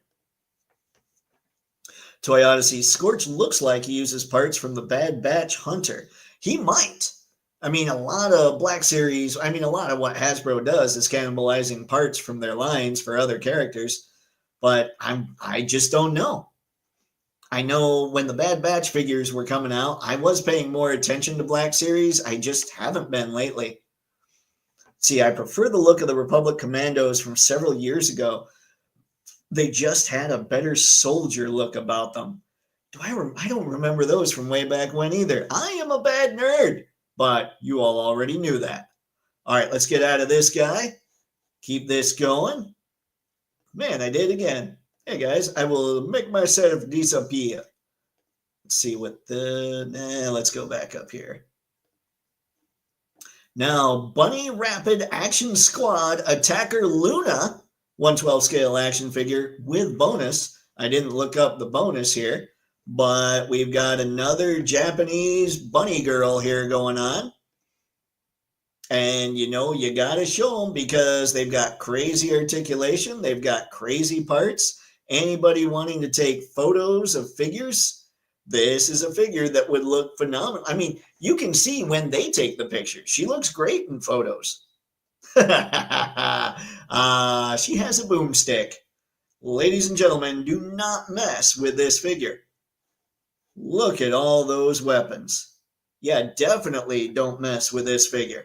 Toy Odyssey, Scorch looks like he uses parts from the Bad Batch Hunter. He might. I mean, a lot of Black Series, a lot of what Hasbro does is cannibalizing parts from their lines for other characters, but I just don't know. I know when the Bad Batch figures were coming out, I was paying more attention to Black Series. I just haven't been lately. See, I prefer the look of the Republic Commandos from several years ago. They just had a better soldier look about them. I don't remember those from way back when either. I am a bad nerd, but you all already knew that. All right, let's get out of this guy. Keep this going. Man, I did again. Hey guys, I will make myself disappear. Let's see what let's go back up here. Now, Bunny Rapid Action Squad Attacker Luna 112 scale action figure with bonus. I didn't look up the bonus here, but we've got another Japanese bunny girl here going on. And you got to show them because they've got crazy articulation. They've got crazy parts. Anybody wanting to take photos of figures, this is a figure that would look phenomenal. I mean, you can see when they take the pictures. She looks great in photos. She has a boomstick. Ladies and gentlemen, do not mess with this figure. Look at all those weapons. Yeah, definitely don't mess with this figure.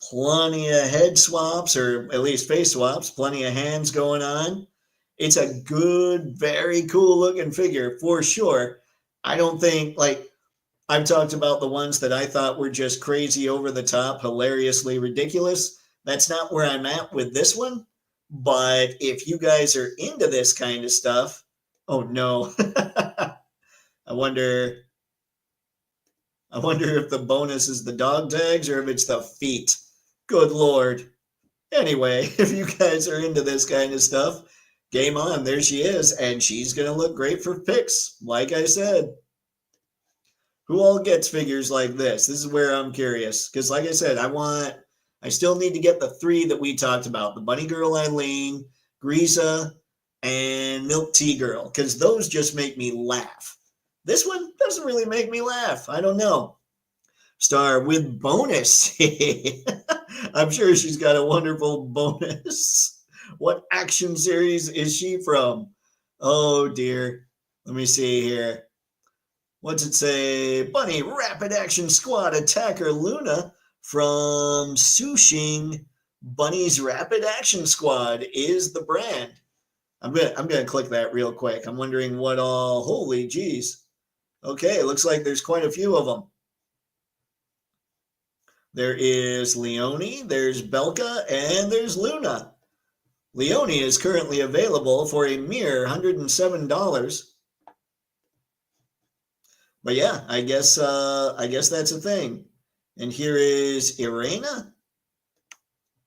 Plenty of head swaps, or at least face swaps, plenty of hands going on. It's a good, very cool looking figure for sure. I don't think, I've talked about the ones that I thought were just crazy over the top, hilariously ridiculous. That's not where I'm at with this one. But if you guys are into this kind of stuff, oh no. I wonder if the bonus is the dog tags or if it's the feet. Good Lord. Anyway, if you guys are into this kind of stuff, game on. There she is. And she's going to look great for picks, like I said. Who all gets figures like this? This is where I'm curious. Because like I said, I still need to get the three that we talked about. The Bunny Girl Eileen, Greasa, and Milk Tea Girl. Because those just make me laugh. This one doesn't really make me laugh. I don't know. Star with bonus. I'm sure she's got a wonderful bonus. What action series is she from? Oh dear. Let me see here. What's it say? Bunny Rapid Action Squad Attacker Luna from Sushing. Bunny's Rapid Action Squad is the brand. I'm gonna click that real quick. I'm wondering what all. Holy geez. Okay, it looks like there's quite a few of them. There is Leonie, there's Belka, and there's Luna. Leonie is currently available for a mere $107. But yeah, I guess that's a thing. And here is Irena.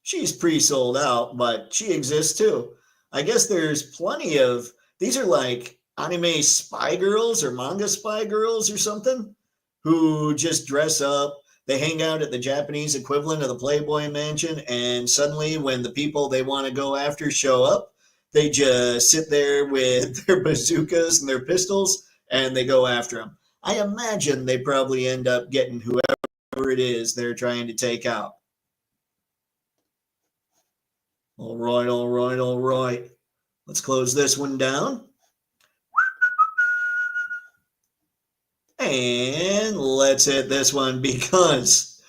She's pre-sold out, but she exists too. I guess there's plenty of, these are like anime spy girls or manga spy girls or something who just dress up. They hang out at the Japanese equivalent of the Playboy Mansion, and suddenly when the people they want to go after show up, they just sit there with their bazookas and their pistols, and they go after them. I imagine they probably end up getting whoever it is they're trying to take out. All right, all right, all right. Let's close this one down. And let's hit this one, because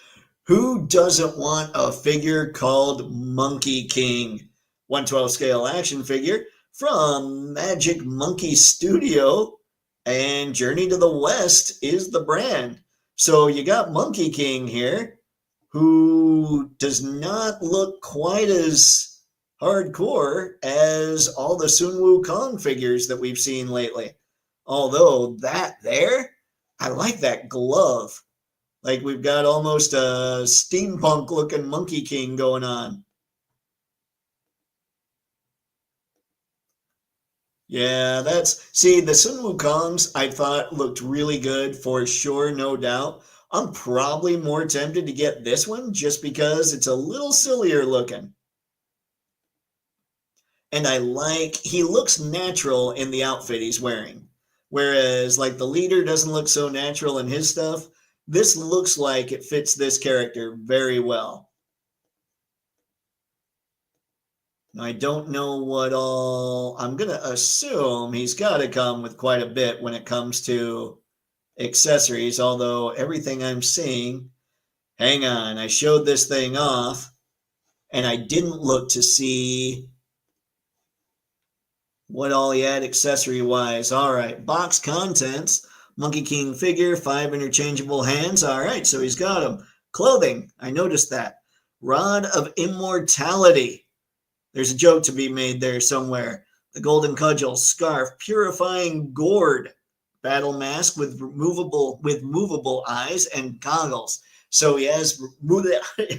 who doesn't want a figure called Monkey King? 1/12 scale action figure from Magic Monkey Studio, and Journey to the West is the brand. So you got Monkey King here, who does not look quite as hardcore as all the Sun Wukong figures that we've seen lately. Although that there, I like that glove. Like we've got almost a steampunk looking Monkey King going on. Yeah, see, the Sun Wukongs I thought looked really good for sure, no doubt. I'm probably more tempted to get this one just because it's a little sillier looking. And he looks natural in the outfit he's wearing. Whereas like the leader doesn't look so natural in his stuff. This looks like it fits this character very well. I don't know what all, I'm going to assume he's got to come with quite a bit when it comes to accessories, although everything I'm seeing, hang on, I showed this thing off and I didn't look to see what all he had accessory wise. All right, box contents, Monkey King figure, 5 interchangeable hands. All right, so he's got them. Clothing, I noticed that. Rod of Immortality. There's a joke to be made there somewhere. The Golden Cudgel, scarf, purifying gourd, battle mask with movable eyes and goggles. So he has,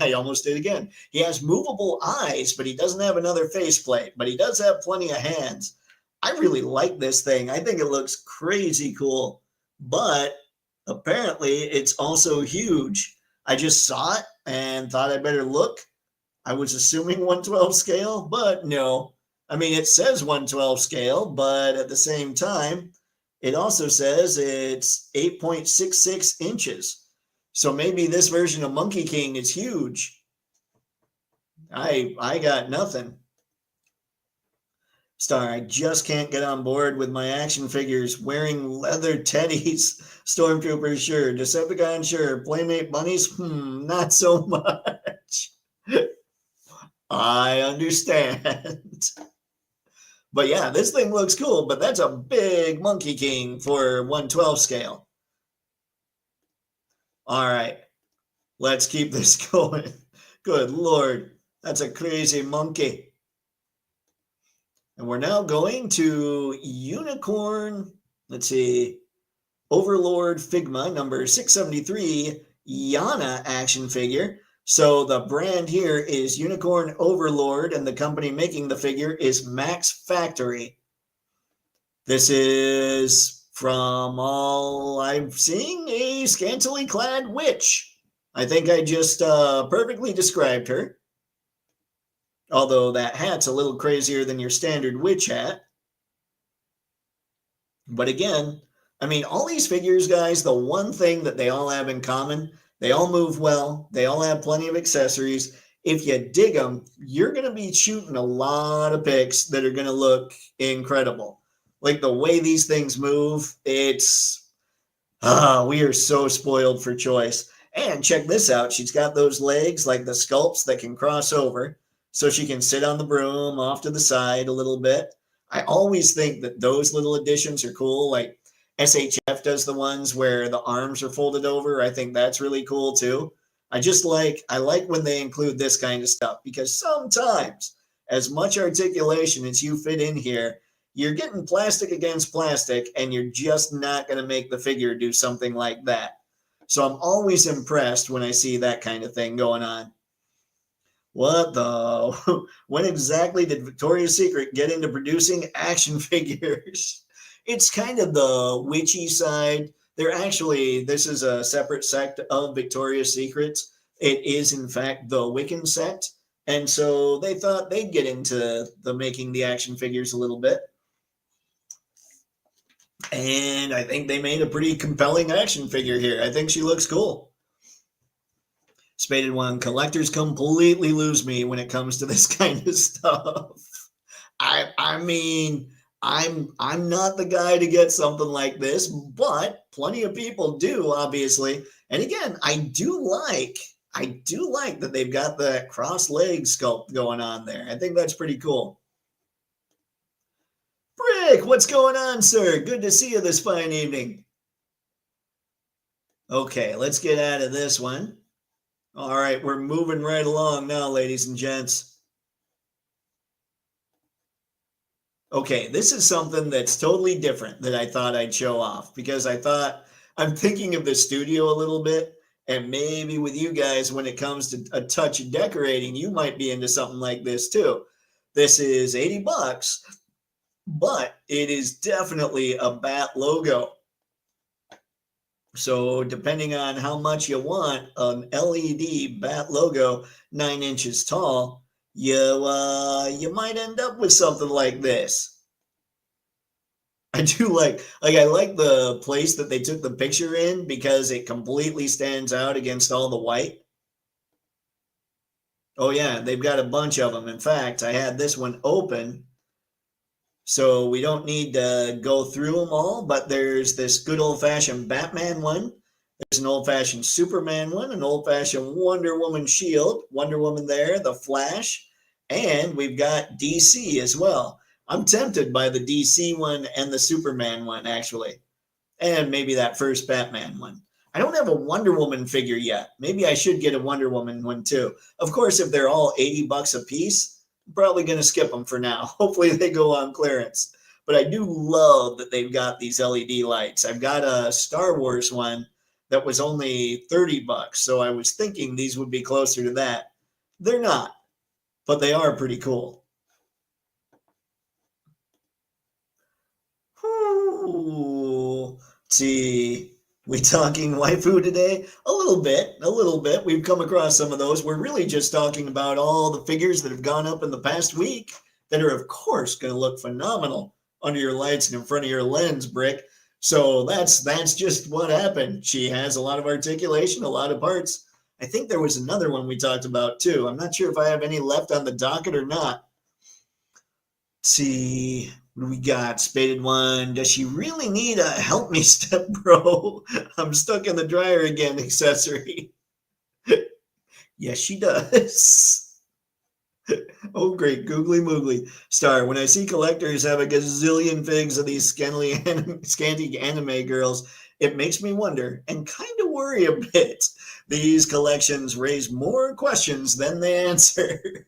I almost did again. He has movable eyes, but he doesn't have another faceplate, but he does have plenty of hands. I really like this thing. I think it looks crazy cool, but apparently it's also huge. I just saw it and thought I better look. I was assuming 1/12 scale, but no. I mean, it says 1/12 scale, but at the same time, it also says it's 8.66 inches. So maybe this version of Monkey King is huge. I got nothing. Star, I just can't get on board with my action figures wearing leather teddies. Stormtroopers, sure. Decepticon, sure. Playmate bunnies, not so much. I understand. But yeah, this thing looks cool, but that's a big Monkey King for 1/12 scale. All right, let's keep this going. Good Lord, that's a crazy monkey. And we're now going to Unicorn, let's see, Overlord Figma number 673, Yana action figure. So the brand here is Unicorn Overlord, and the company making the figure is Max Factory. This is, from all I'm seeing, a scantily clad witch. I think I just perfectly described her. Although that hat's a little crazier than your standard witch hat. But again, I mean, all these figures, guys, the one thing that they all have in common, they all move well. They all have plenty of accessories. If you dig them, you're going to be shooting a lot of pics that are going to look incredible. Like the way these things move, it's, we are so spoiled for choice. And check this out. She's got those legs like the sculpts that can cross over. So she can sit on the broom off to the side a little bit. I always think that those little additions are cool. Like SHF does the ones where the arms are folded over. I think that's really cool too. I like when they include this kind of stuff, because sometimes as much articulation as you fit in here, you're getting plastic against plastic and you're just not going to make the figure do something like that. So I'm always impressed when I see that kind of thing going on. What the? When exactly did Victoria's Secret get into producing action figures? It's kind of the witchy side, They're actually, this is a separate sect of Victoria's Secrets. It is, in fact, the Wiccan sect. And so they thought they'd get into the making the action figures a little bit. And I think they made a pretty compelling action figure here. I think she looks cool. Spaded One, collectors completely lose me when it comes to this kind of stuff. I mean, I'm not the guy to get something like this, but plenty of people do, obviously. And again, I do like that they've got the cross leg sculpt going on there. I think that's pretty cool. Brick, what's going on, sir? Good to see you this fine evening. Okay, let's get out of this one. All right, we're moving right along now, ladies and gents. Okay, this is something that's totally different that I thought I'd show off because I thought I'm thinking of the studio a little bit, and maybe with you guys, when it comes to a touch of decorating, you might be into something like this too. This is $80, but it is definitely a bat logo. So depending on how much you want, an LED bat logo 9 inches tall, you might end up with something like this. I do I like the place that they took the picture in because it completely stands out against all the white. Oh yeah, they've got a bunch of them. In fact, I had this one open, so we don't need to go through them all, but there's this good old-fashioned Batman one. There's an old-fashioned Superman one, an old-fashioned Wonder Woman shield, Wonder Woman there, the Flash, and we've got DC as well. I'm tempted by the DC one and the Superman one, actually, and maybe that first Batman one. I don't have a Wonder Woman figure yet. Maybe I should get a Wonder Woman one too. Of course, if they're all $80 a piece, I'm probably going to skip them for now. Hopefully they go on clearance. But I do love that they've got these LED lights. I've got a Star Wars one that was only $30, so I was thinking these would be closer to that. They're not, but they are pretty cool. Ooh, see, we talking waifu today? A little bit. We've come across some of those. We're really just talking about all the figures that have gone up in the past week that are, of course, going to look phenomenal under your lights and in front of your lens, Brick. So that's just what happened. She has a lot of articulation, a lot of parts. I think there was another one we talked about too. I'm not sure if I have any left on the docket or not. Let's see. What do we got? Spaded One. Does she really need a help me step, bro? I'm stuck in the dryer again accessory. Yes, she does. Oh, great. Googly moogly. Star, when I see collectors have a gazillion figs of these scanty anime girls, it makes me wonder and kind of worry a bit. These collections raise more questions than they answer.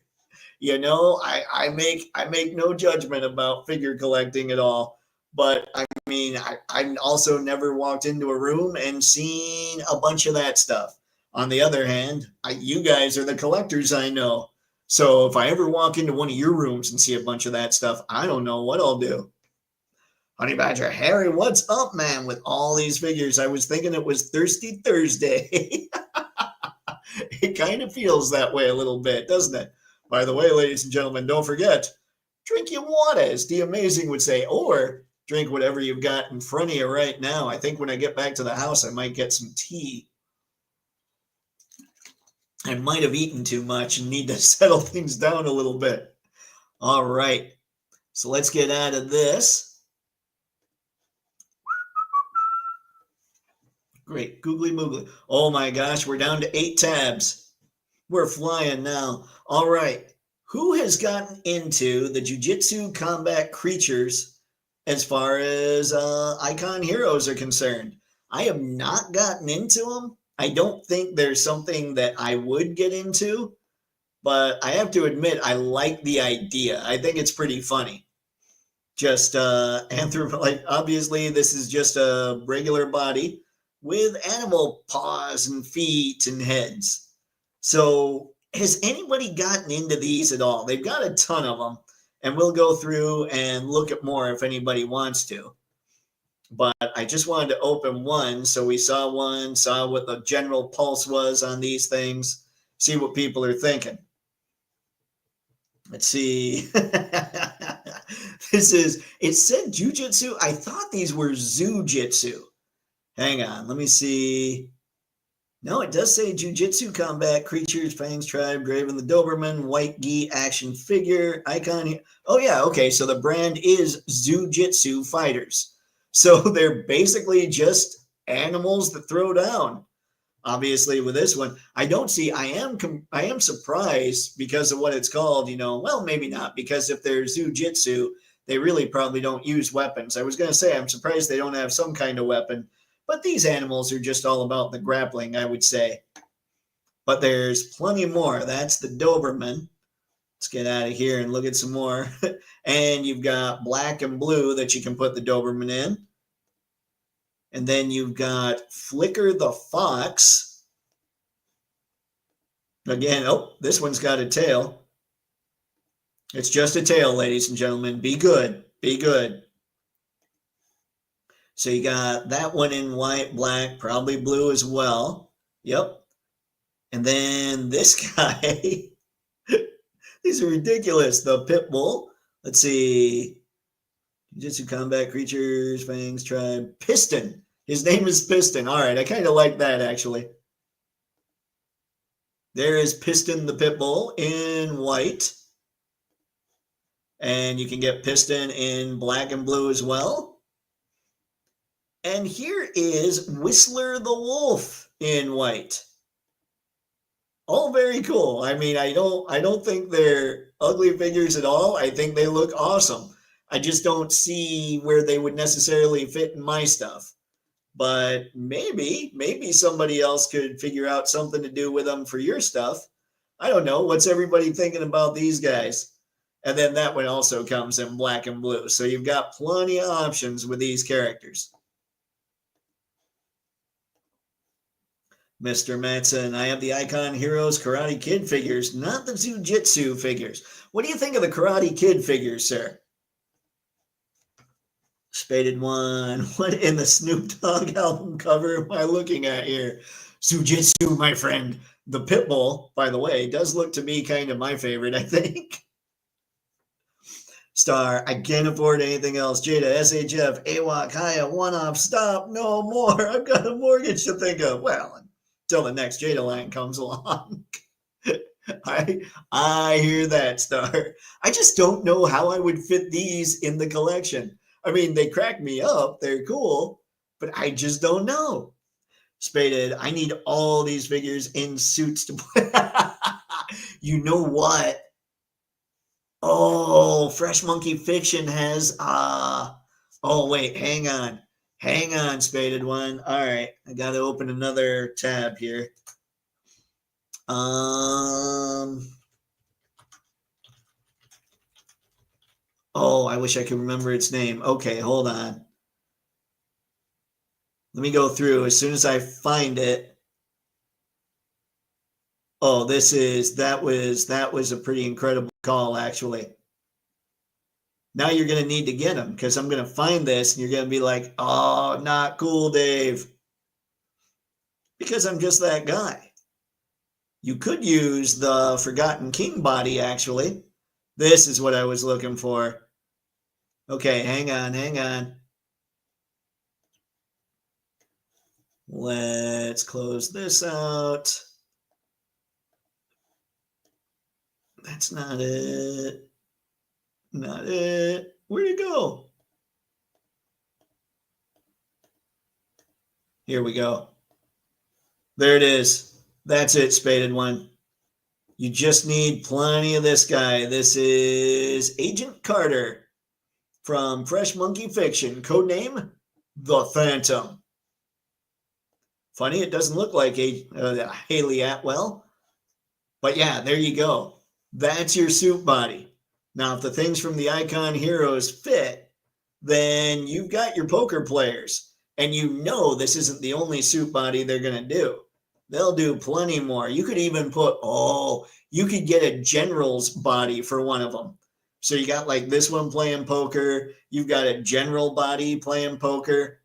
You know, I make no judgment about figure collecting at all. But I mean, I also never walked into a room and seen a bunch of that stuff. On the other hand, you guys are the collectors I know. So if I ever walk into one of your rooms and see a bunch of that stuff, I don't know what I'll do. Honey Badger Harry, what's up, man, with all these figures? I was thinking it was Thirsty Thursday. It kind of feels that way a little bit, doesn't it? By the way, ladies and gentlemen, don't forget, drink your water, as the Amazing would say, or drink whatever you've got in front of you right now. I think when I get back to the house, I might get some tea. I might have eaten too much and need to settle things down a little bit. All right, so let's get out of this. Great, googly moogly. Oh my gosh, we're down to 8 tabs. We're flying now. All right, who has gotten into the Jiu-Jitsu combat creatures as far as icon heroes are concerned? I have not gotten into them. I don't think there's something that I would get into, but I have to admit I like the idea. I think it's pretty funny. Just like obviously this is just a regular body with animal paws and feet and heads. So has anybody gotten into these at all? They've got a ton of them, and we'll go through and look at more if anybody wants to. but I just wanted to open one. So we saw one, saw what the general pulse was on these things, see what people are thinking. Let's see. It said jujitsu. I thought these were zujitsu. Hang on, let me see. No, it does say jujitsu combat creatures, fangs, tribe, Graven the Doberman, white gi action figure, icon. Oh, yeah, okay, so the brand is Zujitsu Fighters. So they're basically just animals that throw down. Obviously, with this one, I am surprised because of what it's called, well, maybe not, because if they're Zujitsu, they really probably don't use weapons. I was going to say, I'm surprised they don't have some kind of weapon, but these animals are just all about the grappling, I would say. But there's plenty more. That's the Doberman. Let's get out of here and look at some more. And you've got black and blue that you can put the Doberman in. And then you've got Flicker the Fox. Again, oh, this one's got a tail. It's just a tail, ladies and gentlemen. Be good. Be good. So you got that one in white, black, probably blue as well. Yep. And then this guy. These are ridiculous. The pit bull. Let's see. Jujitsu combat creatures, fangs, tribe, Piston. His name is Piston. All right, I kind of like that, actually. There is Piston the pit bull in white. And you can get Piston in black and blue as well. And here is Whistler the wolf in white. All very cool. I mean, I don't think they're ugly figures at all. I think they look awesome. I just don't see where they would necessarily fit in my stuff. But maybe somebody else could figure out something to do with them for your stuff. I don't know. What's everybody thinking about these guys? And then that one also comes in black and blue. So you've got plenty of options with these characters. Mr. Matson, I have the Icon Heroes Karate Kid figures, not the Zujitsu figures. What do you think of the Karate Kid figures, sir? Spaded one. What in the Snoop Dogg album cover am I looking at here? Zujitsu, my friend. The Pitbull, by the way, does look to me kind of my favorite, I think. Star, I can't afford anything else. Jada, SHF, AWOC, Kaya, one-off, stop, no more. I've got a mortgage to think of. Well, until the next Jada line comes along. I hear that, Star. I just don't know how I would fit these in the collection. I mean, they crack me up. They're cool, but I just don't know. Spaded, I need all these figures in suits to play. You know what? Oh, Fresh Monkey Fiction has, oh, wait, hang on. Hang on, Spaded One. All right, I got to open another tab here. Oh, I wish I could remember its name. Okay, hold on. Let me go through as soon as I find it. Oh, that was a pretty incredible call, actually. Now you're going to need to get them because I'm going to find this and you're going to be like, oh, not cool, Dave. Because I'm just that guy. You could use the Forgotten King body, actually. This is what I was looking for. Okay, hang on. Let's close this out. That's not it. Not it. Where'd it go? Here we go. There it is. That's it, Spaded One. You just need plenty of this guy. This is Agent Carter from Fresh Monkey Fiction. Codename, The Phantom. Funny, it doesn't look like Haley Atwell. But yeah, there you go. That's your suit body. Now, if the things from the Icon Heroes fit, then you've got your poker players. And you know this isn't the only suit body they're going to do. They'll do plenty more. You could even put, you could get a general's body for one of them. So you got like this one playing poker. You've got a general body playing poker.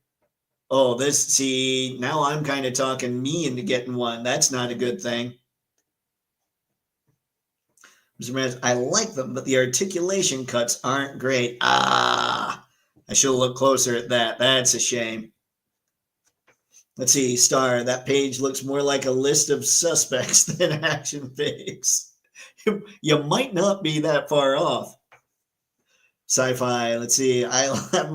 Oh, see, now I'm kind of talking me into getting one. That's not a good thing. I like them, but the articulation cuts aren't great. Ah, I should look closer at that. That's a shame. Let's see, Star, that page looks more like a list of suspects than action figures. You might not be that far off. Sci-fi, let's see, I have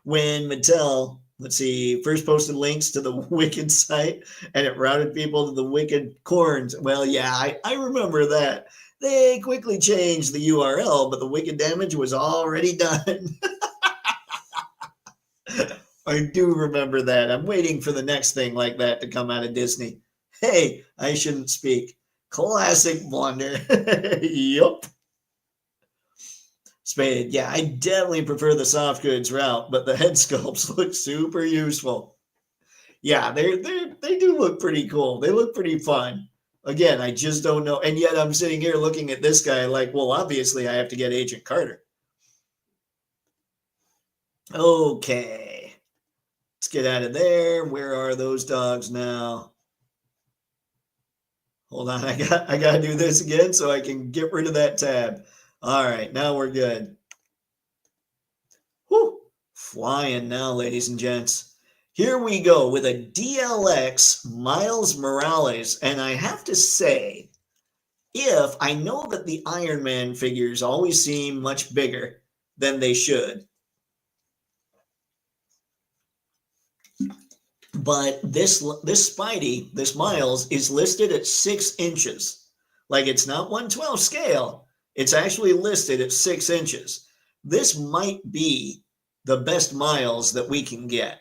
when Mattel, let's see, first posted links to the Wicked site and it routed people to the Wicked corns. Well, yeah, I remember that. They quickly changed the URL, but the Wicked damage was already done. I do remember that. I'm waiting for the next thing like that to come out of Disney. Hey, I shouldn't speak. Classic blunder. Yup. Spade. Yeah, I definitely prefer the soft goods route, but the head sculpts look super useful. Yeah, they do look pretty cool. They look pretty fun. Again, I just don't know. And yet I'm sitting here looking at this guy like, well, obviously I have to get Agent Carter. Okay. Let's get out of there. Where are those dogs now? Hold on, I gotta do this again so I can get rid of that tab. All right, now we're good. Whew, flying now, ladies and gents. Here we go with a DLX Miles Morales, and I have to say, if I know that the Iron Man figures always seem much bigger than they should, but this Spidey, this Miles, is listed at 6 inches. Like, it's not 1/12 scale. It's actually listed at 6 inches. This might be the best Miles that we can get.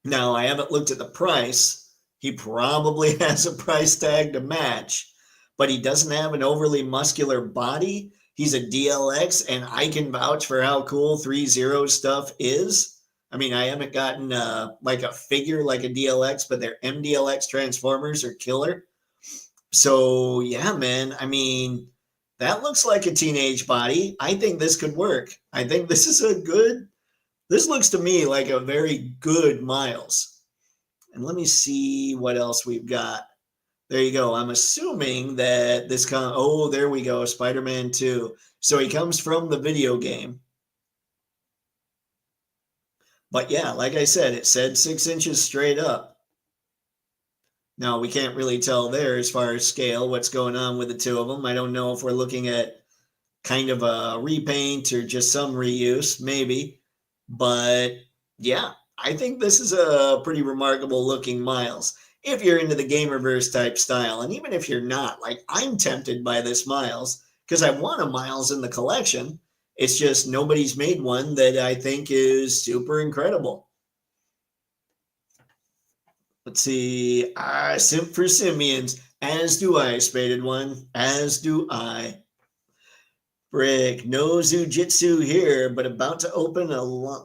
Now, I haven't looked at the price. He probably has a price tag to match, but he doesn't have an overly muscular body. He's a DLX, and I can vouch for how cool 3-0 stuff is. I mean, I haven't gotten like a figure like a DLX, but their MDLX Transformers are killer. So, yeah, man, I mean, that looks like a teenage body. I think this could work. I think this is this looks to me like a very good Miles. And let me see what else we've got. There you go. I'm assuming that oh, there we go, Spider-Man 2. So he comes from the video game. But yeah, like I said, it said 6 inches straight up. Now, we can't really tell there as far as scale what's going on with the two of them. I don't know if we're looking at kind of a repaint or just some reuse, maybe. But yeah, I think this is a pretty remarkable looking Miles if you're into the Gamerverse type style. And even if you're not, like, I'm tempted by this Miles because I want a Miles in the collection. It's just nobody's made one that I think is super incredible. Let's see. Simp for Simians. As do I, Spaded One. As do I. Brick. No Zujitsu here, but about to open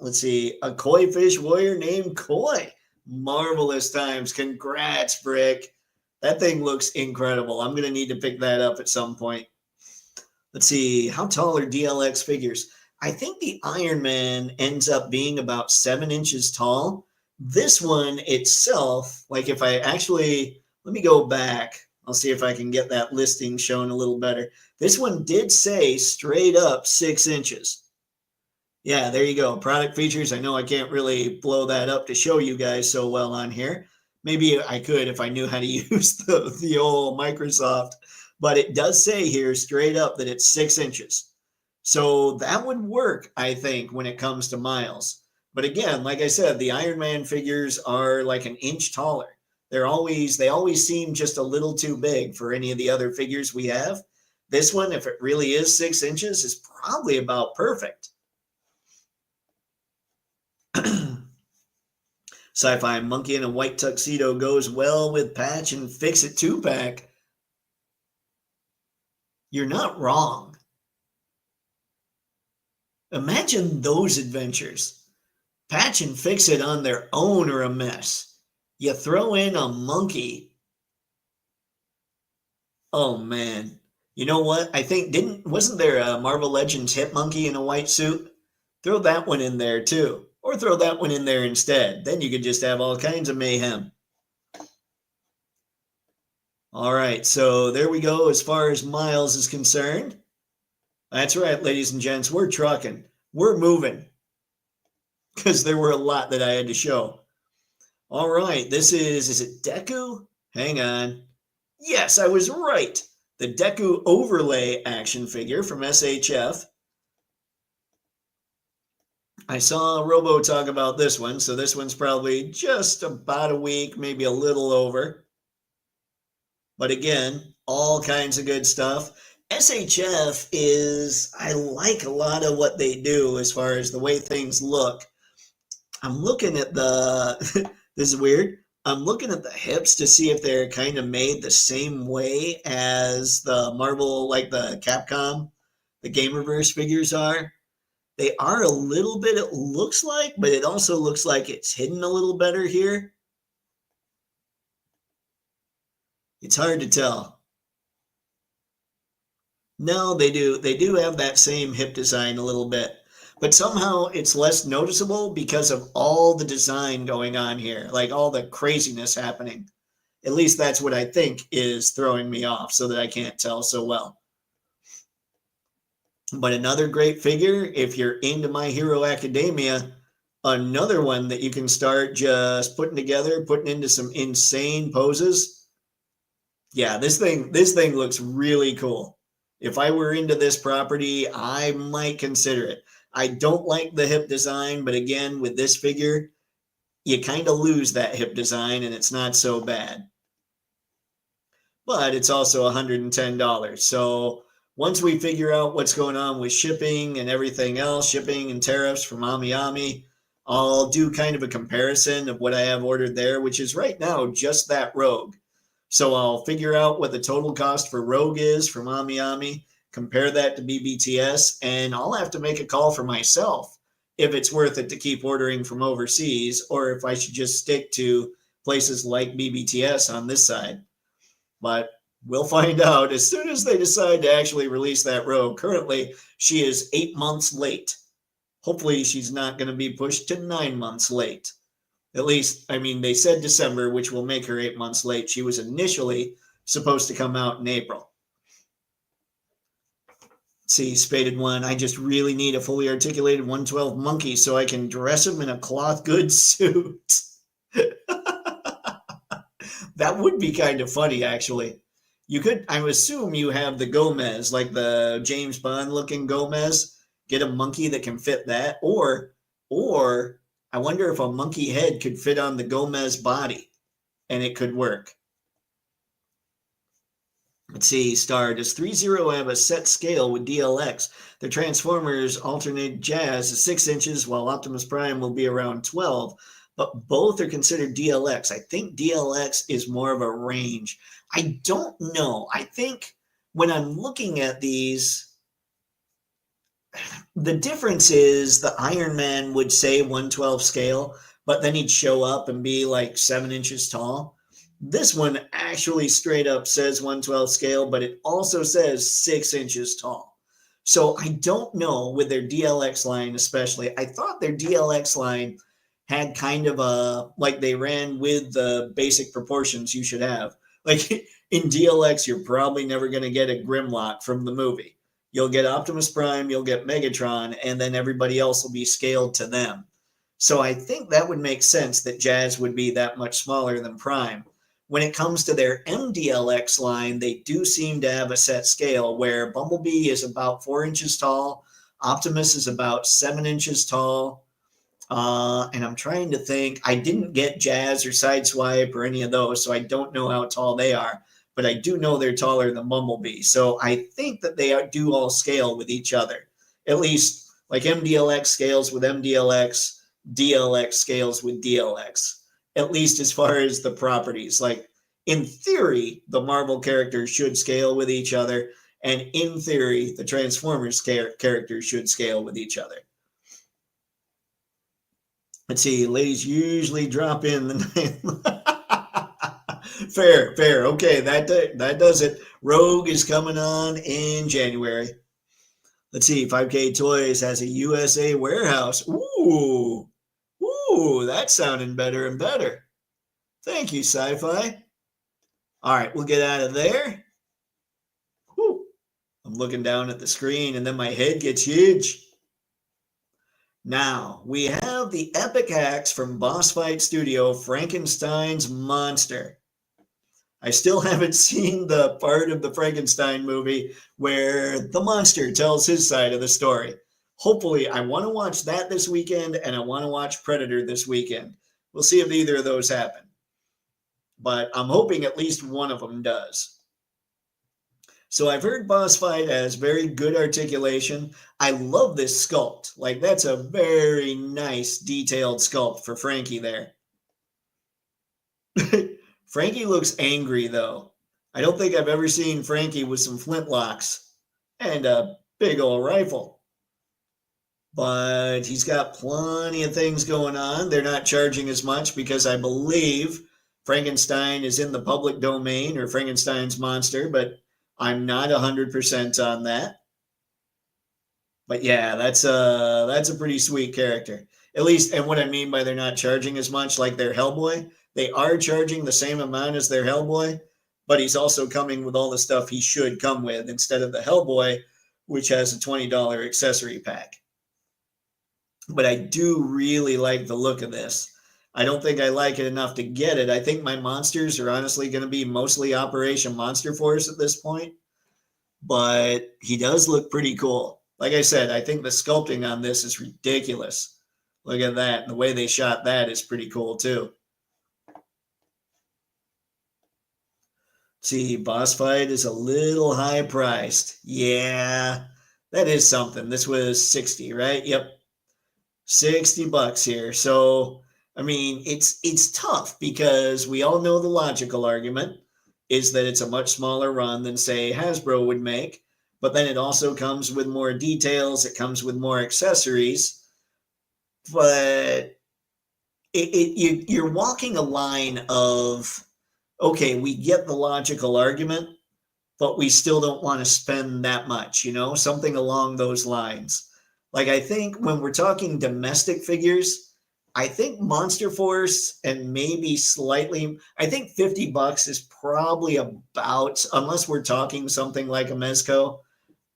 let's see, a koi fish warrior named Koi. Marvelous times. Congrats, Brick. That thing looks incredible. I'm going to need to pick that up at some point. Let's see, how tall are DLX figures? I think the Iron Man ends up being about 7 inches tall. This one itself, like if I actually, let me go back. I'll see if I can get that listing shown a little better. This one did say straight up 6 inches. Yeah, there you go. Product features. I know I can't really blow that up to show you guys so well on here. Maybe I could if I knew how to use the old Microsoft. But it does say here straight up that it's 6 inches. So that would work, I think, when it comes to Miles. But again, like I said, the Iron Man figures are like an inch taller. They always seem just a little too big for any of the other figures we have. This one, if it really is 6 inches, is probably about perfect. Sci-fi monkey in a white tuxedo goes well with Patch and Fix It 2-pack. You're not wrong. Imagine those adventures. Patch and Fix It on their own are a mess. You throw in a monkey. Oh man. You know what? I think wasn't there a Marvel Legends hit monkey in a white suit? Throw that one in there too. Or throw that one in there instead. Then you could just have all kinds of mayhem. All right, so there we go as far as Miles is concerned. That's right, ladies and gents, we're trucking. We're moving. Because there were a lot that I had to show. All right, this is it Deku? Hang on. Yes, I was right. The Deku overlay action figure from SHF. I saw Robo talk about this one, so this one's probably just about a week, maybe a little over. But again, all kinds of good stuff. SHF is, I like a lot of what they do as far as the way things look. I'm looking at the, this is weird. I'm looking at the hips to see if they're kind of made the same way as the Marvel, like the Capcom, the Gamerverse figures are. They are a little bit, it looks like, but it also looks like it's hidden a little better here. It's hard to tell. No, they do. They do have that same hip design a little bit. But somehow it's less noticeable because of all the design going on here, like all the craziness happening. At least that's what I think is throwing me off so that I can't tell so well. But another great figure, if you're into My Hero Academia, another one that you can start just putting together, putting into some insane poses. Yeah, this thing looks really cool. If I were into this property, I might consider it. I don't like the hip design, but again, with this figure, you kind of lose that hip design and it's not so bad. But it's also $110. So once we figure out what's going on with shipping and everything else, shipping and tariffs from Ami, I'll do kind of a comparison of what I have ordered there, which is right now just that Rogue. So I'll figure out what the total cost for Rogue is from Ami, compare that to BBTS, and I'll have to make a call for myself if it's worth it to keep ordering from overseas or if I should just stick to places like BBTS on this side. But we'll find out as soon as they decide to actually release that Rogue. Currently, she is 8 months late. Hopefully, she's not going to be pushed to 9 months late. At least, I mean, they said December, which will make her 8 months late. She was initially supposed to come out in April. See, Spaded One, I just really need a fully articulated 112 monkey so I can dress him in a cloth goods suit. That would be kind of funny, actually. You could, I assume you have the Gomez, like the James Bond looking Gomez. Get a monkey that can fit that. Or I wonder if a monkey head could fit on the Gomez body and it could work. Let's see, Star, does 3-0 have a set scale with DLX? The Transformers alternate Jazz is 6 inches, while Optimus Prime will be around 12, but both are considered DLX. I think DLX is more of a range. I don't know. I think when I'm looking at these, the difference is the Iron Man would say 112 scale, but then he'd show up and be like 7 inches tall. This one actually straight up says 112 scale, but it also says 6 inches tall. So I don't know with their DLX line especially. I thought their DLX line had kind of a, like they ran with the basic proportions you should have. Like in DLX, you're probably never going to get a Grimlock from the movie. You'll get Optimus Prime, you'll get Megatron, and then everybody else will be scaled to them. So I think that would make sense that Jazz would be that much smaller than Prime. When it comes to their MDLX line, they do seem to have a set scale where Bumblebee is about 4 inches tall, Optimus is about 7 inches tall, and I'm trying to think, I didn't get Jazz or Sideswipe or any of those, so I don't know how tall they are, but I do know they're taller than Bumblebee, so I think that they do all scale with each other. At least, like MDLX scales with MDLX, DLX scales with DLX. At least as far as the properties. Like, in theory, the Marvel characters should scale with each other, and in theory, the Transformers characters should scale with each other. Let's see, ladies usually drop in the Fair. Okay, that does it. Rogue is coming on in January. Let's see, 5K Toys has a USA warehouse. Ooh. Ooh, that's sounding better and better. Thank you, Sci-Fi. All right, we'll get out of there. Whew. I'm looking down at the screen and then my head gets huge. Now, we have the epic axe from Boss Fight Studio, Frankenstein's Monster. I still haven't seen the part of the Frankenstein movie where the monster tells his side of the story. Hopefully, I want to watch that this weekend and I want to watch Predator this weekend. We'll see if either of those happen. But I'm hoping at least one of them does. So I've heard Boss Fight has very good articulation. I love this sculpt. Like, that's a very nice detailed sculpt for Frankie there. Frankie looks angry, though. I don't think I've ever seen Frankie with some flintlocks and a big old rifle. But he's got plenty of things going on. They're not charging as much because I believe Frankenstein is in the public domain, or Frankenstein's Monster, but I'm not 100% on that. But yeah, that's a pretty sweet character. At least, and what I mean by they're not charging as much, like their Hellboy, they are charging the same amount as their Hellboy, but he's also coming with all the stuff he should come with instead of the Hellboy, which has a $20 accessory pack. But I do really like the look of this. I don't think I like it enough to get it. I think my monsters are honestly going to be mostly Operation Monster Force at this point, but he does look pretty cool. Like I said, I think the sculpting on this is ridiculous. Look at that. The way they shot that is pretty cool too. See, Boss Fight is a little high priced. Yeah, that is something. This was 60, right? Yep. $60 here. So, I mean, it's tough because we all know the logical argument is that it's a much smaller run than, say, Hasbro would make, but then it also comes with more details, it comes with more accessories, but you're walking a line of, okay, we get the logical argument, but we still don't want to spend that much, something along those lines. Like, I think when we're talking domestic figures, I think Monster Force and maybe slightly, I think $50 is probably about, unless we're talking something like a Mezco,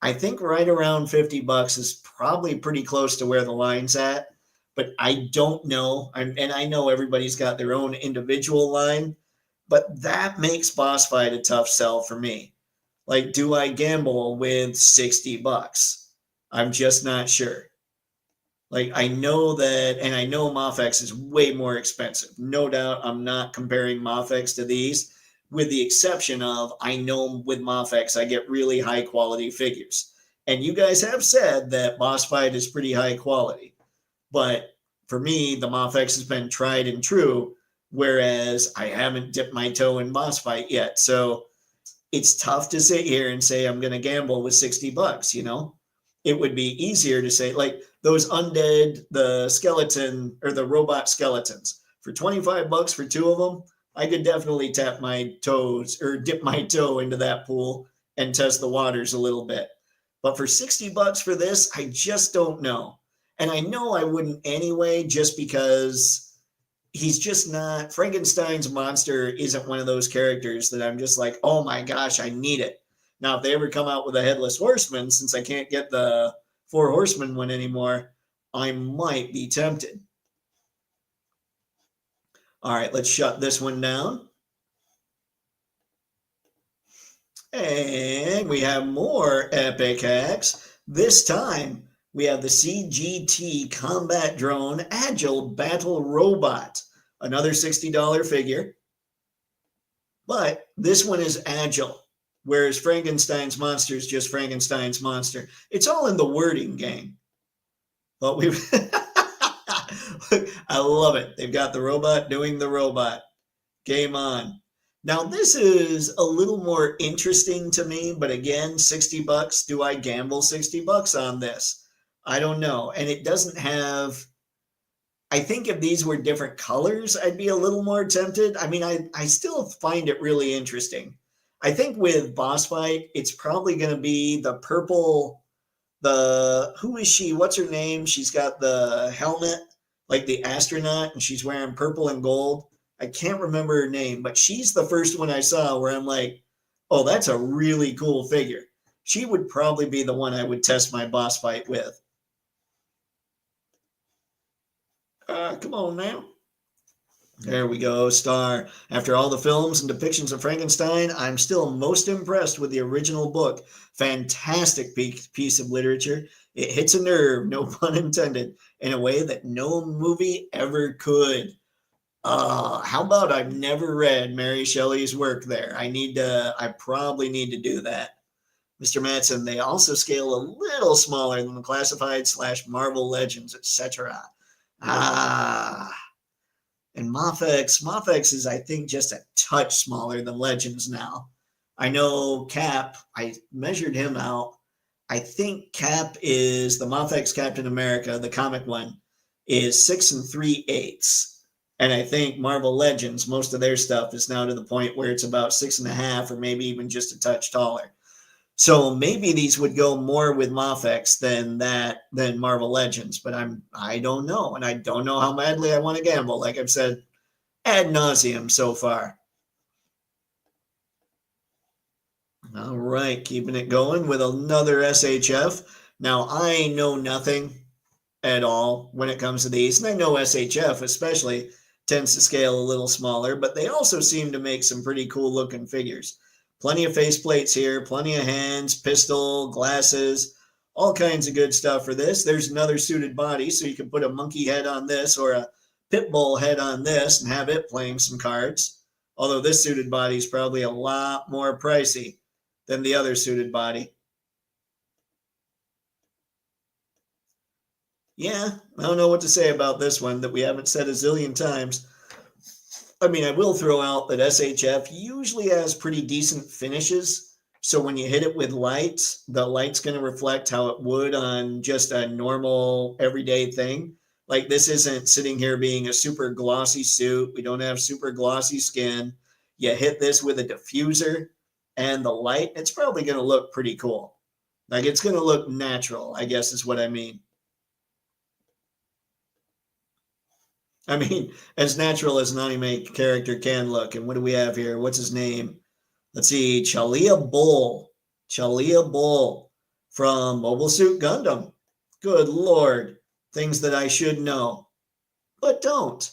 I think right around $50 is probably pretty close to where the line's at. But I don't know. And I know everybody's got their own individual line, but that makes Boss Fight a tough sell for me. Like, do I gamble with $60? I'm just not sure. Like, I know that, and I know Mafex is way more expensive. No doubt I'm not comparing Mafex to these, with the exception of, I know with Mafex I get really high quality figures. And you guys have said that Boss Fight is pretty high quality. But for me, the Mafex has been tried and true, whereas I haven't dipped my toe in Boss Fight yet. So it's tough to sit here and say I'm going to gamble with $60, It would be easier to say, like, those undead, the skeleton or the robot skeletons, for $25 for two of them, I could definitely tap my toes or dip my toe into that pool and test the waters a little bit. But for $60 for this, I just don't know. And I know I wouldn't anyway, just because he's just not, Frankenstein's monster isn't one of those characters that I'm just like, oh my gosh, I need it. Now, if they ever come out with a Headless Horseman, since I can't get the Four Horsemen one anymore, I might be tempted. All right, let's shut this one down. And we have more epic hacks. This time, we have the CGT Combat Drone Agile Battle Robot. Another $60 figure. But this one is agile, whereas Frankenstein's monster is just Frankenstein's monster. It's all in the wording, gang. But we've I love it. They've got the robot doing the robot. Game on. Now, this is a little more interesting to me, but again, $60. Do I gamble $60 on this? I don't know. And it doesn't have, I think if these were different colors, I'd be a little more tempted. I mean, I still find it really interesting. I think with Boss Fight, it's probably going to be the purple, who is she? What's her name? She's got the helmet like the astronaut, and she's wearing purple and gold. I can't remember her name, but she's the first one I saw where I'm like, oh, that's a really cool figure. She would probably be the one I would test my boss fight with. Come on now. There we go, star. After all the films and depictions of Frankenstein, I'm still most impressed with the original book. Fantastic piece of literature. It hits a nerve, no pun intended, in a way that no movie ever could. How about I've never read Mary Shelley's work there? I probably need to do that. Mr. Matson, they also scale a little smaller than the classified / Marvel Legends, etc. Ah, and Mafex is, I think, just a touch smaller than Legends now. I know Cap, I measured him out. I think Cap is the Mafex Captain America, the comic one, is 6 3/8. And I think Marvel Legends, most of their stuff is now to the point where it's about 6.5 or maybe even just a touch taller. So maybe these would go more with Mafex than Marvel Legends, but I don't know, and I don't know how madly I want to gamble. Like I've said ad nauseum so far. All right, keeping it going with another SHF. Now I know nothing at all when it comes to these, and I know SHF especially tends to scale a little smaller, but they also seem to make some pretty cool looking figures. Plenty of faceplates here, plenty of hands, pistol, glasses, all kinds of good stuff for this. There's another suited body, so you can put a monkey head on this or a pit bull head on this and have it playing some cards. Although this suited body is probably a lot more pricey than the other suited body. Yeah, I don't know what to say about this one that we haven't said a zillion times. I mean, I will throw out that SHF usually has pretty decent finishes. So when you hit it with lights, the light's going to reflect how it would on just a normal everyday thing. Like this isn't sitting here being a super glossy suit. We don't have super glossy skin. You hit this with a diffuser and the light, it's probably going to look pretty cool. Like it's going to look natural, I guess is what I mean. I mean, as natural as an anime character can look. And what do we have here? What's his name? Let's see, Chalia Bull. Chalia Bull from Mobile Suit Gundam. Good Lord. Things that I should know, but don't.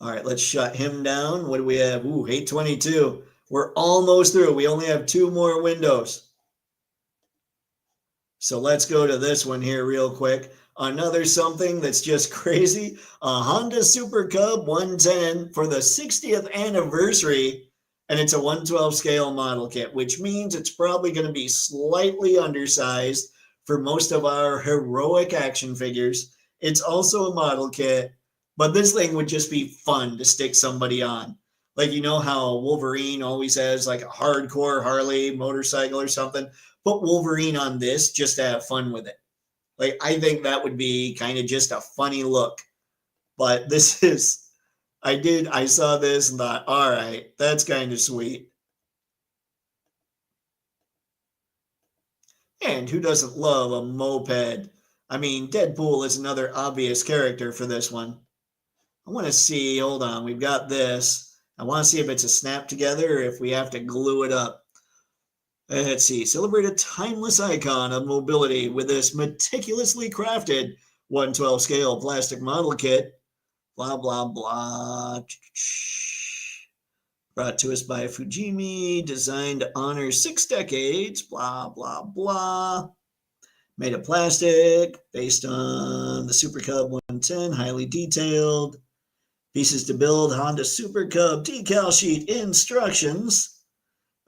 All right, let's shut him down. What do we have? Ooh, 822. We're almost through. We only have 2 more windows. So let's go to this one here real quick. Another something that's just crazy. A Honda Super Cub 110 for the 60th anniversary. And it's a 112 scale model kit, which means it's probably going to be slightly undersized for most of our heroic action figures. It's also a model kit, but this thing would just be fun to stick somebody on. Like, you know how Wolverine always has like a hardcore Harley motorcycle or something? Put Wolverine on this just to have fun with it. Like, I think that would be kind of just a funny look. But this is, I saw this and thought, all right, that's kind of sweet. And who doesn't love a moped? I mean, Deadpool is another obvious character for this one. I want to see, hold on, we've got this. I want to see if it's a snap together or if we have to glue it up. Let's see, celebrate a timeless icon of mobility with this meticulously crafted 112 scale plastic model kit. Blah, blah, blah. Brought to us by Fujimi, designed to honor 6 decades. Blah, blah, blah. Made of plastic, based on the Super Cub 110, highly detailed. Pieces to build Honda Super Cub decal sheet instructions.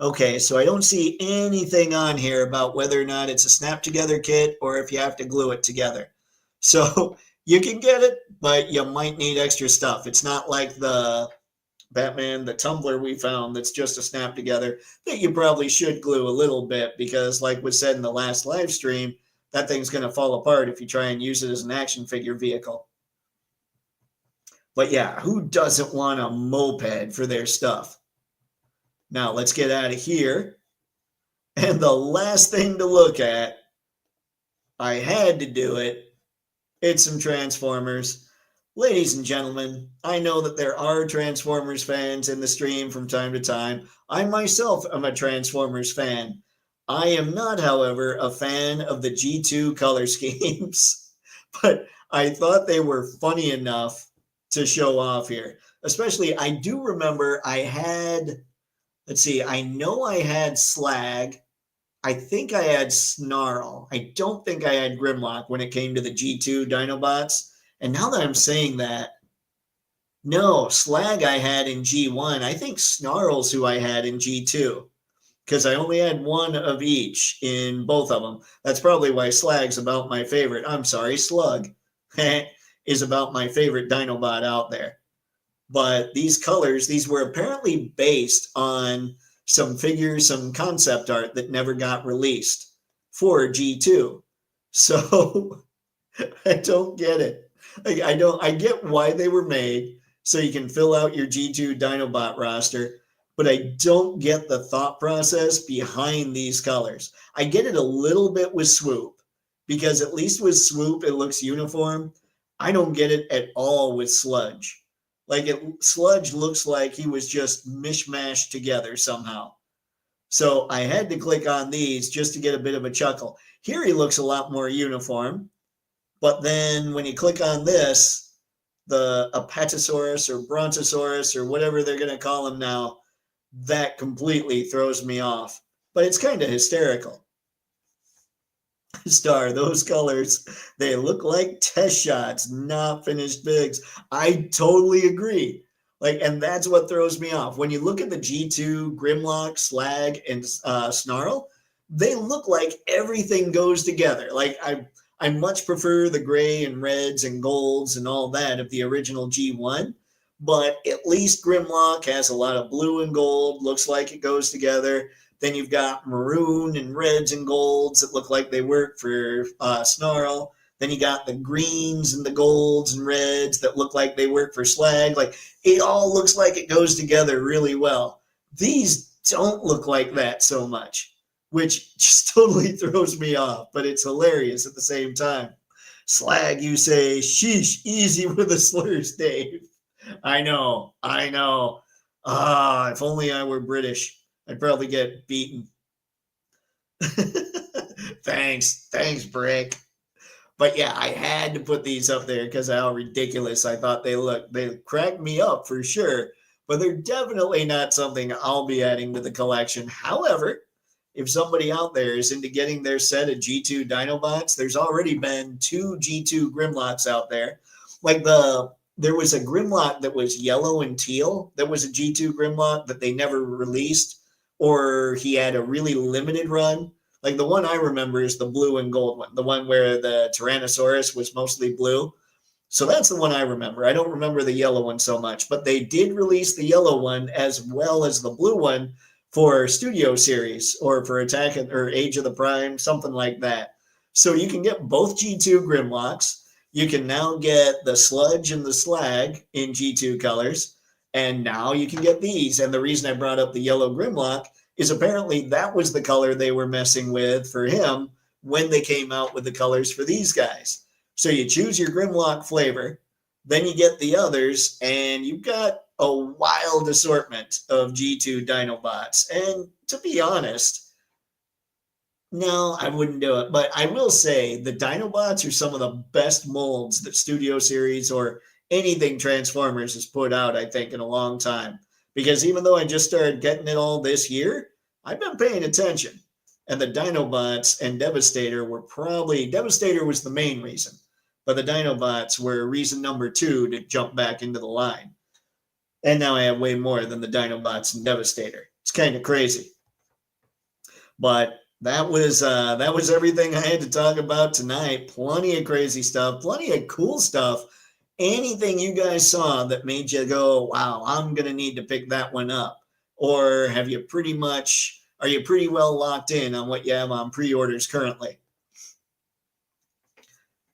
Okay, so I don't see anything on here about whether or not it's a snap together kit or if you have to glue it together. So you can get it, but you might need extra stuff. It's not like the Batman, the tumbler we found that's just a snap together that you probably should glue a little bit because like was said in the last live stream, that thing's going to fall apart if you try and use it as an action figure vehicle. But yeah, who doesn't want a moped for their stuff? Now let's get out of here. And the last thing to look at, I had to do it. It's some Transformers. Ladies and gentlemen, I know that there are Transformers fans in the stream from time to time. I myself am a Transformers fan. I am not, however, a fan of the G2 color schemes, but I thought they were funny enough to show off here. Especially, I do remember I had, let's see, I know I had Slag. I think I had Snarl. I don't think I had Grimlock when it came to the G2 Dinobots. And now that I'm saying that, no, Slag I had in G1. I think Snarl's who I had in G2 because I only had one of each in both of them. That's probably why Slag's about my favorite. I'm sorry, Slug is about my favorite Dinobot out there. But these colors, these were apparently based on some figures, some concept art that never got released for G2. So I don't get it. I get why they were made so you can fill out your G2 Dinobot roster, but I don't get the thought process behind these colors. I get it a little bit with Swoop because at least with Swoop it looks uniform. I don't get it at all with Sludge. Sludge looks like he was just mishmashed together somehow. So I had to click on these just to get a bit of a chuckle. Here he looks a lot more uniform, but then when you click on this, the Apatosaurus or Brontosaurus or whatever they're going to call him now, that completely throws me off. But it's kind of hysterical. Star, those colors, they look like test shots, not finished bigs. I totally agree. And that's what throws me off. When you look at the G2, Grimlock, Slag, and Snarl, they look like everything goes together. I much prefer the gray and reds and golds and all that of the original G1, but at least Grimlock has a lot of blue and gold, looks like it goes together. Then you've got maroon and reds and golds that look like they work for Snarl. Then you got the greens and the golds and reds that look like they work for Slag. It all looks like it goes together really well. These don't look like that so much, which just totally throws me off, but it's hilarious at the same time. Slag, you say, sheesh, easy with the slurs, Dave. I know. If only I were British. I'd probably get beaten. Thanks, Brick. But yeah, I had to put these up there because of how ridiculous I thought they looked. They cracked me up for sure, but they're definitely not something I'll be adding to the collection. However, if somebody out there is into getting their set of G2 Dinobots, there's already been 2 G2 Grimlocks out there. There was a Grimlock that was yellow and teal. That was a G2 Grimlock that they never released, or he had a really limited run. The one I remember is the blue and gold one, the one where the Tyrannosaurus was mostly blue. So that's the one I remember. I don't remember the yellow one so much, but they did release the yellow one as well as the blue one for Studio Series or for Attack or Age of the Prime, something like that. So you can get both G2 Grimlocks. You can now get the Sludge and the Slag in G2 colors. And now you can get these. And the reason I brought up the yellow Grimlock is apparently that was the color they were messing with for him when they came out with the colors for these guys. So you choose your Grimlock flavor, then you get the others, and you've got a wild assortment of G2 Dinobots. And to be honest, no, I wouldn't do it. But I will say the Dinobots are some of the best molds that Studio Series or anything Transformers has put out, I think, in a long time. Because even though I just started getting it all this year, I've been paying attention. And the Dinobots and Devastator were Devastator was the main reason. But the Dinobots were reason number 2 to jump back into the line. And now I have way more than the Dinobots and Devastator. It's kind of crazy. But that was everything I had to talk about tonight. Plenty of crazy stuff, plenty of cool stuff. Anything you guys saw that made you go, wow, I'm going to need to pick that one up? Or are you pretty well locked in on what you have on pre-orders currently?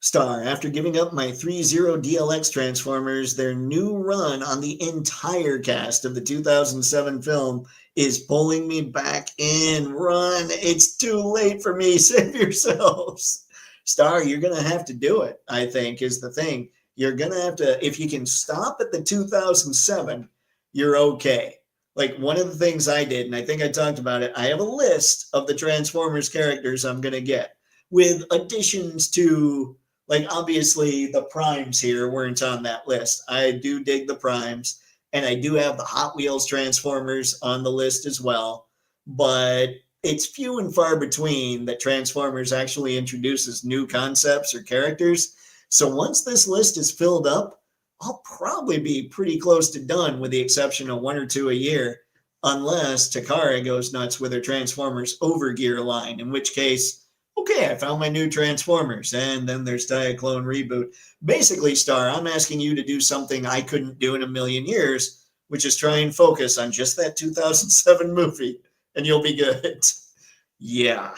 Star, after giving up my 3-0 DLX Transformers, their new run on the entire cast of the 2007 film is pulling me back in. Run, it's too late for me. Save yourselves. Star, you're going to have to do it, I think, is the thing. You're going to have to, if you can stop at the 2007, you're okay. Like one of the things I did, and I think I talked about it, I have a list of the Transformers characters I'm going to get with additions to, like, obviously the primes here weren't on that list. I do dig the primes, and I do have the Hot Wheels Transformers on the list as well. But it's few and far between that Transformers actually introduces new concepts or characters. So once this list is filled up, I'll probably be pretty close to done with the exception of one or two a year, unless Takara goes nuts with her Transformers Overgear line, in which case, okay, I found my new Transformers, and then there's Diaclone Reboot. Basically, Star, I'm asking you to do something I couldn't do in a million years, which is try and focus on just that 2007 movie, and you'll be good. Yeah,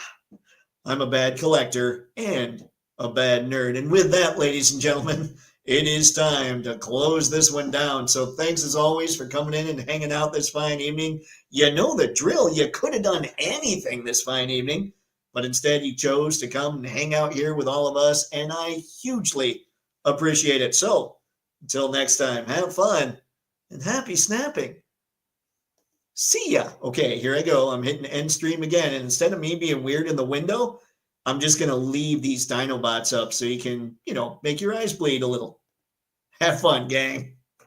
I'm a bad collector and a bad nerd. And with that, ladies and gentlemen, it is time to close this one down. So thanks as always for coming in and hanging out this fine evening. You know the drill. You could have done anything this fine evening, but instead you chose to come and hang out here with all of us, and I hugely appreciate it. So until next time, have fun and happy snapping. See ya. Okay, here I go. I'm hitting end stream again. And instead of me being weird in the window, I'm just going to leave these Dinobots up so you can, make your eyes bleed a little. Have fun, gang.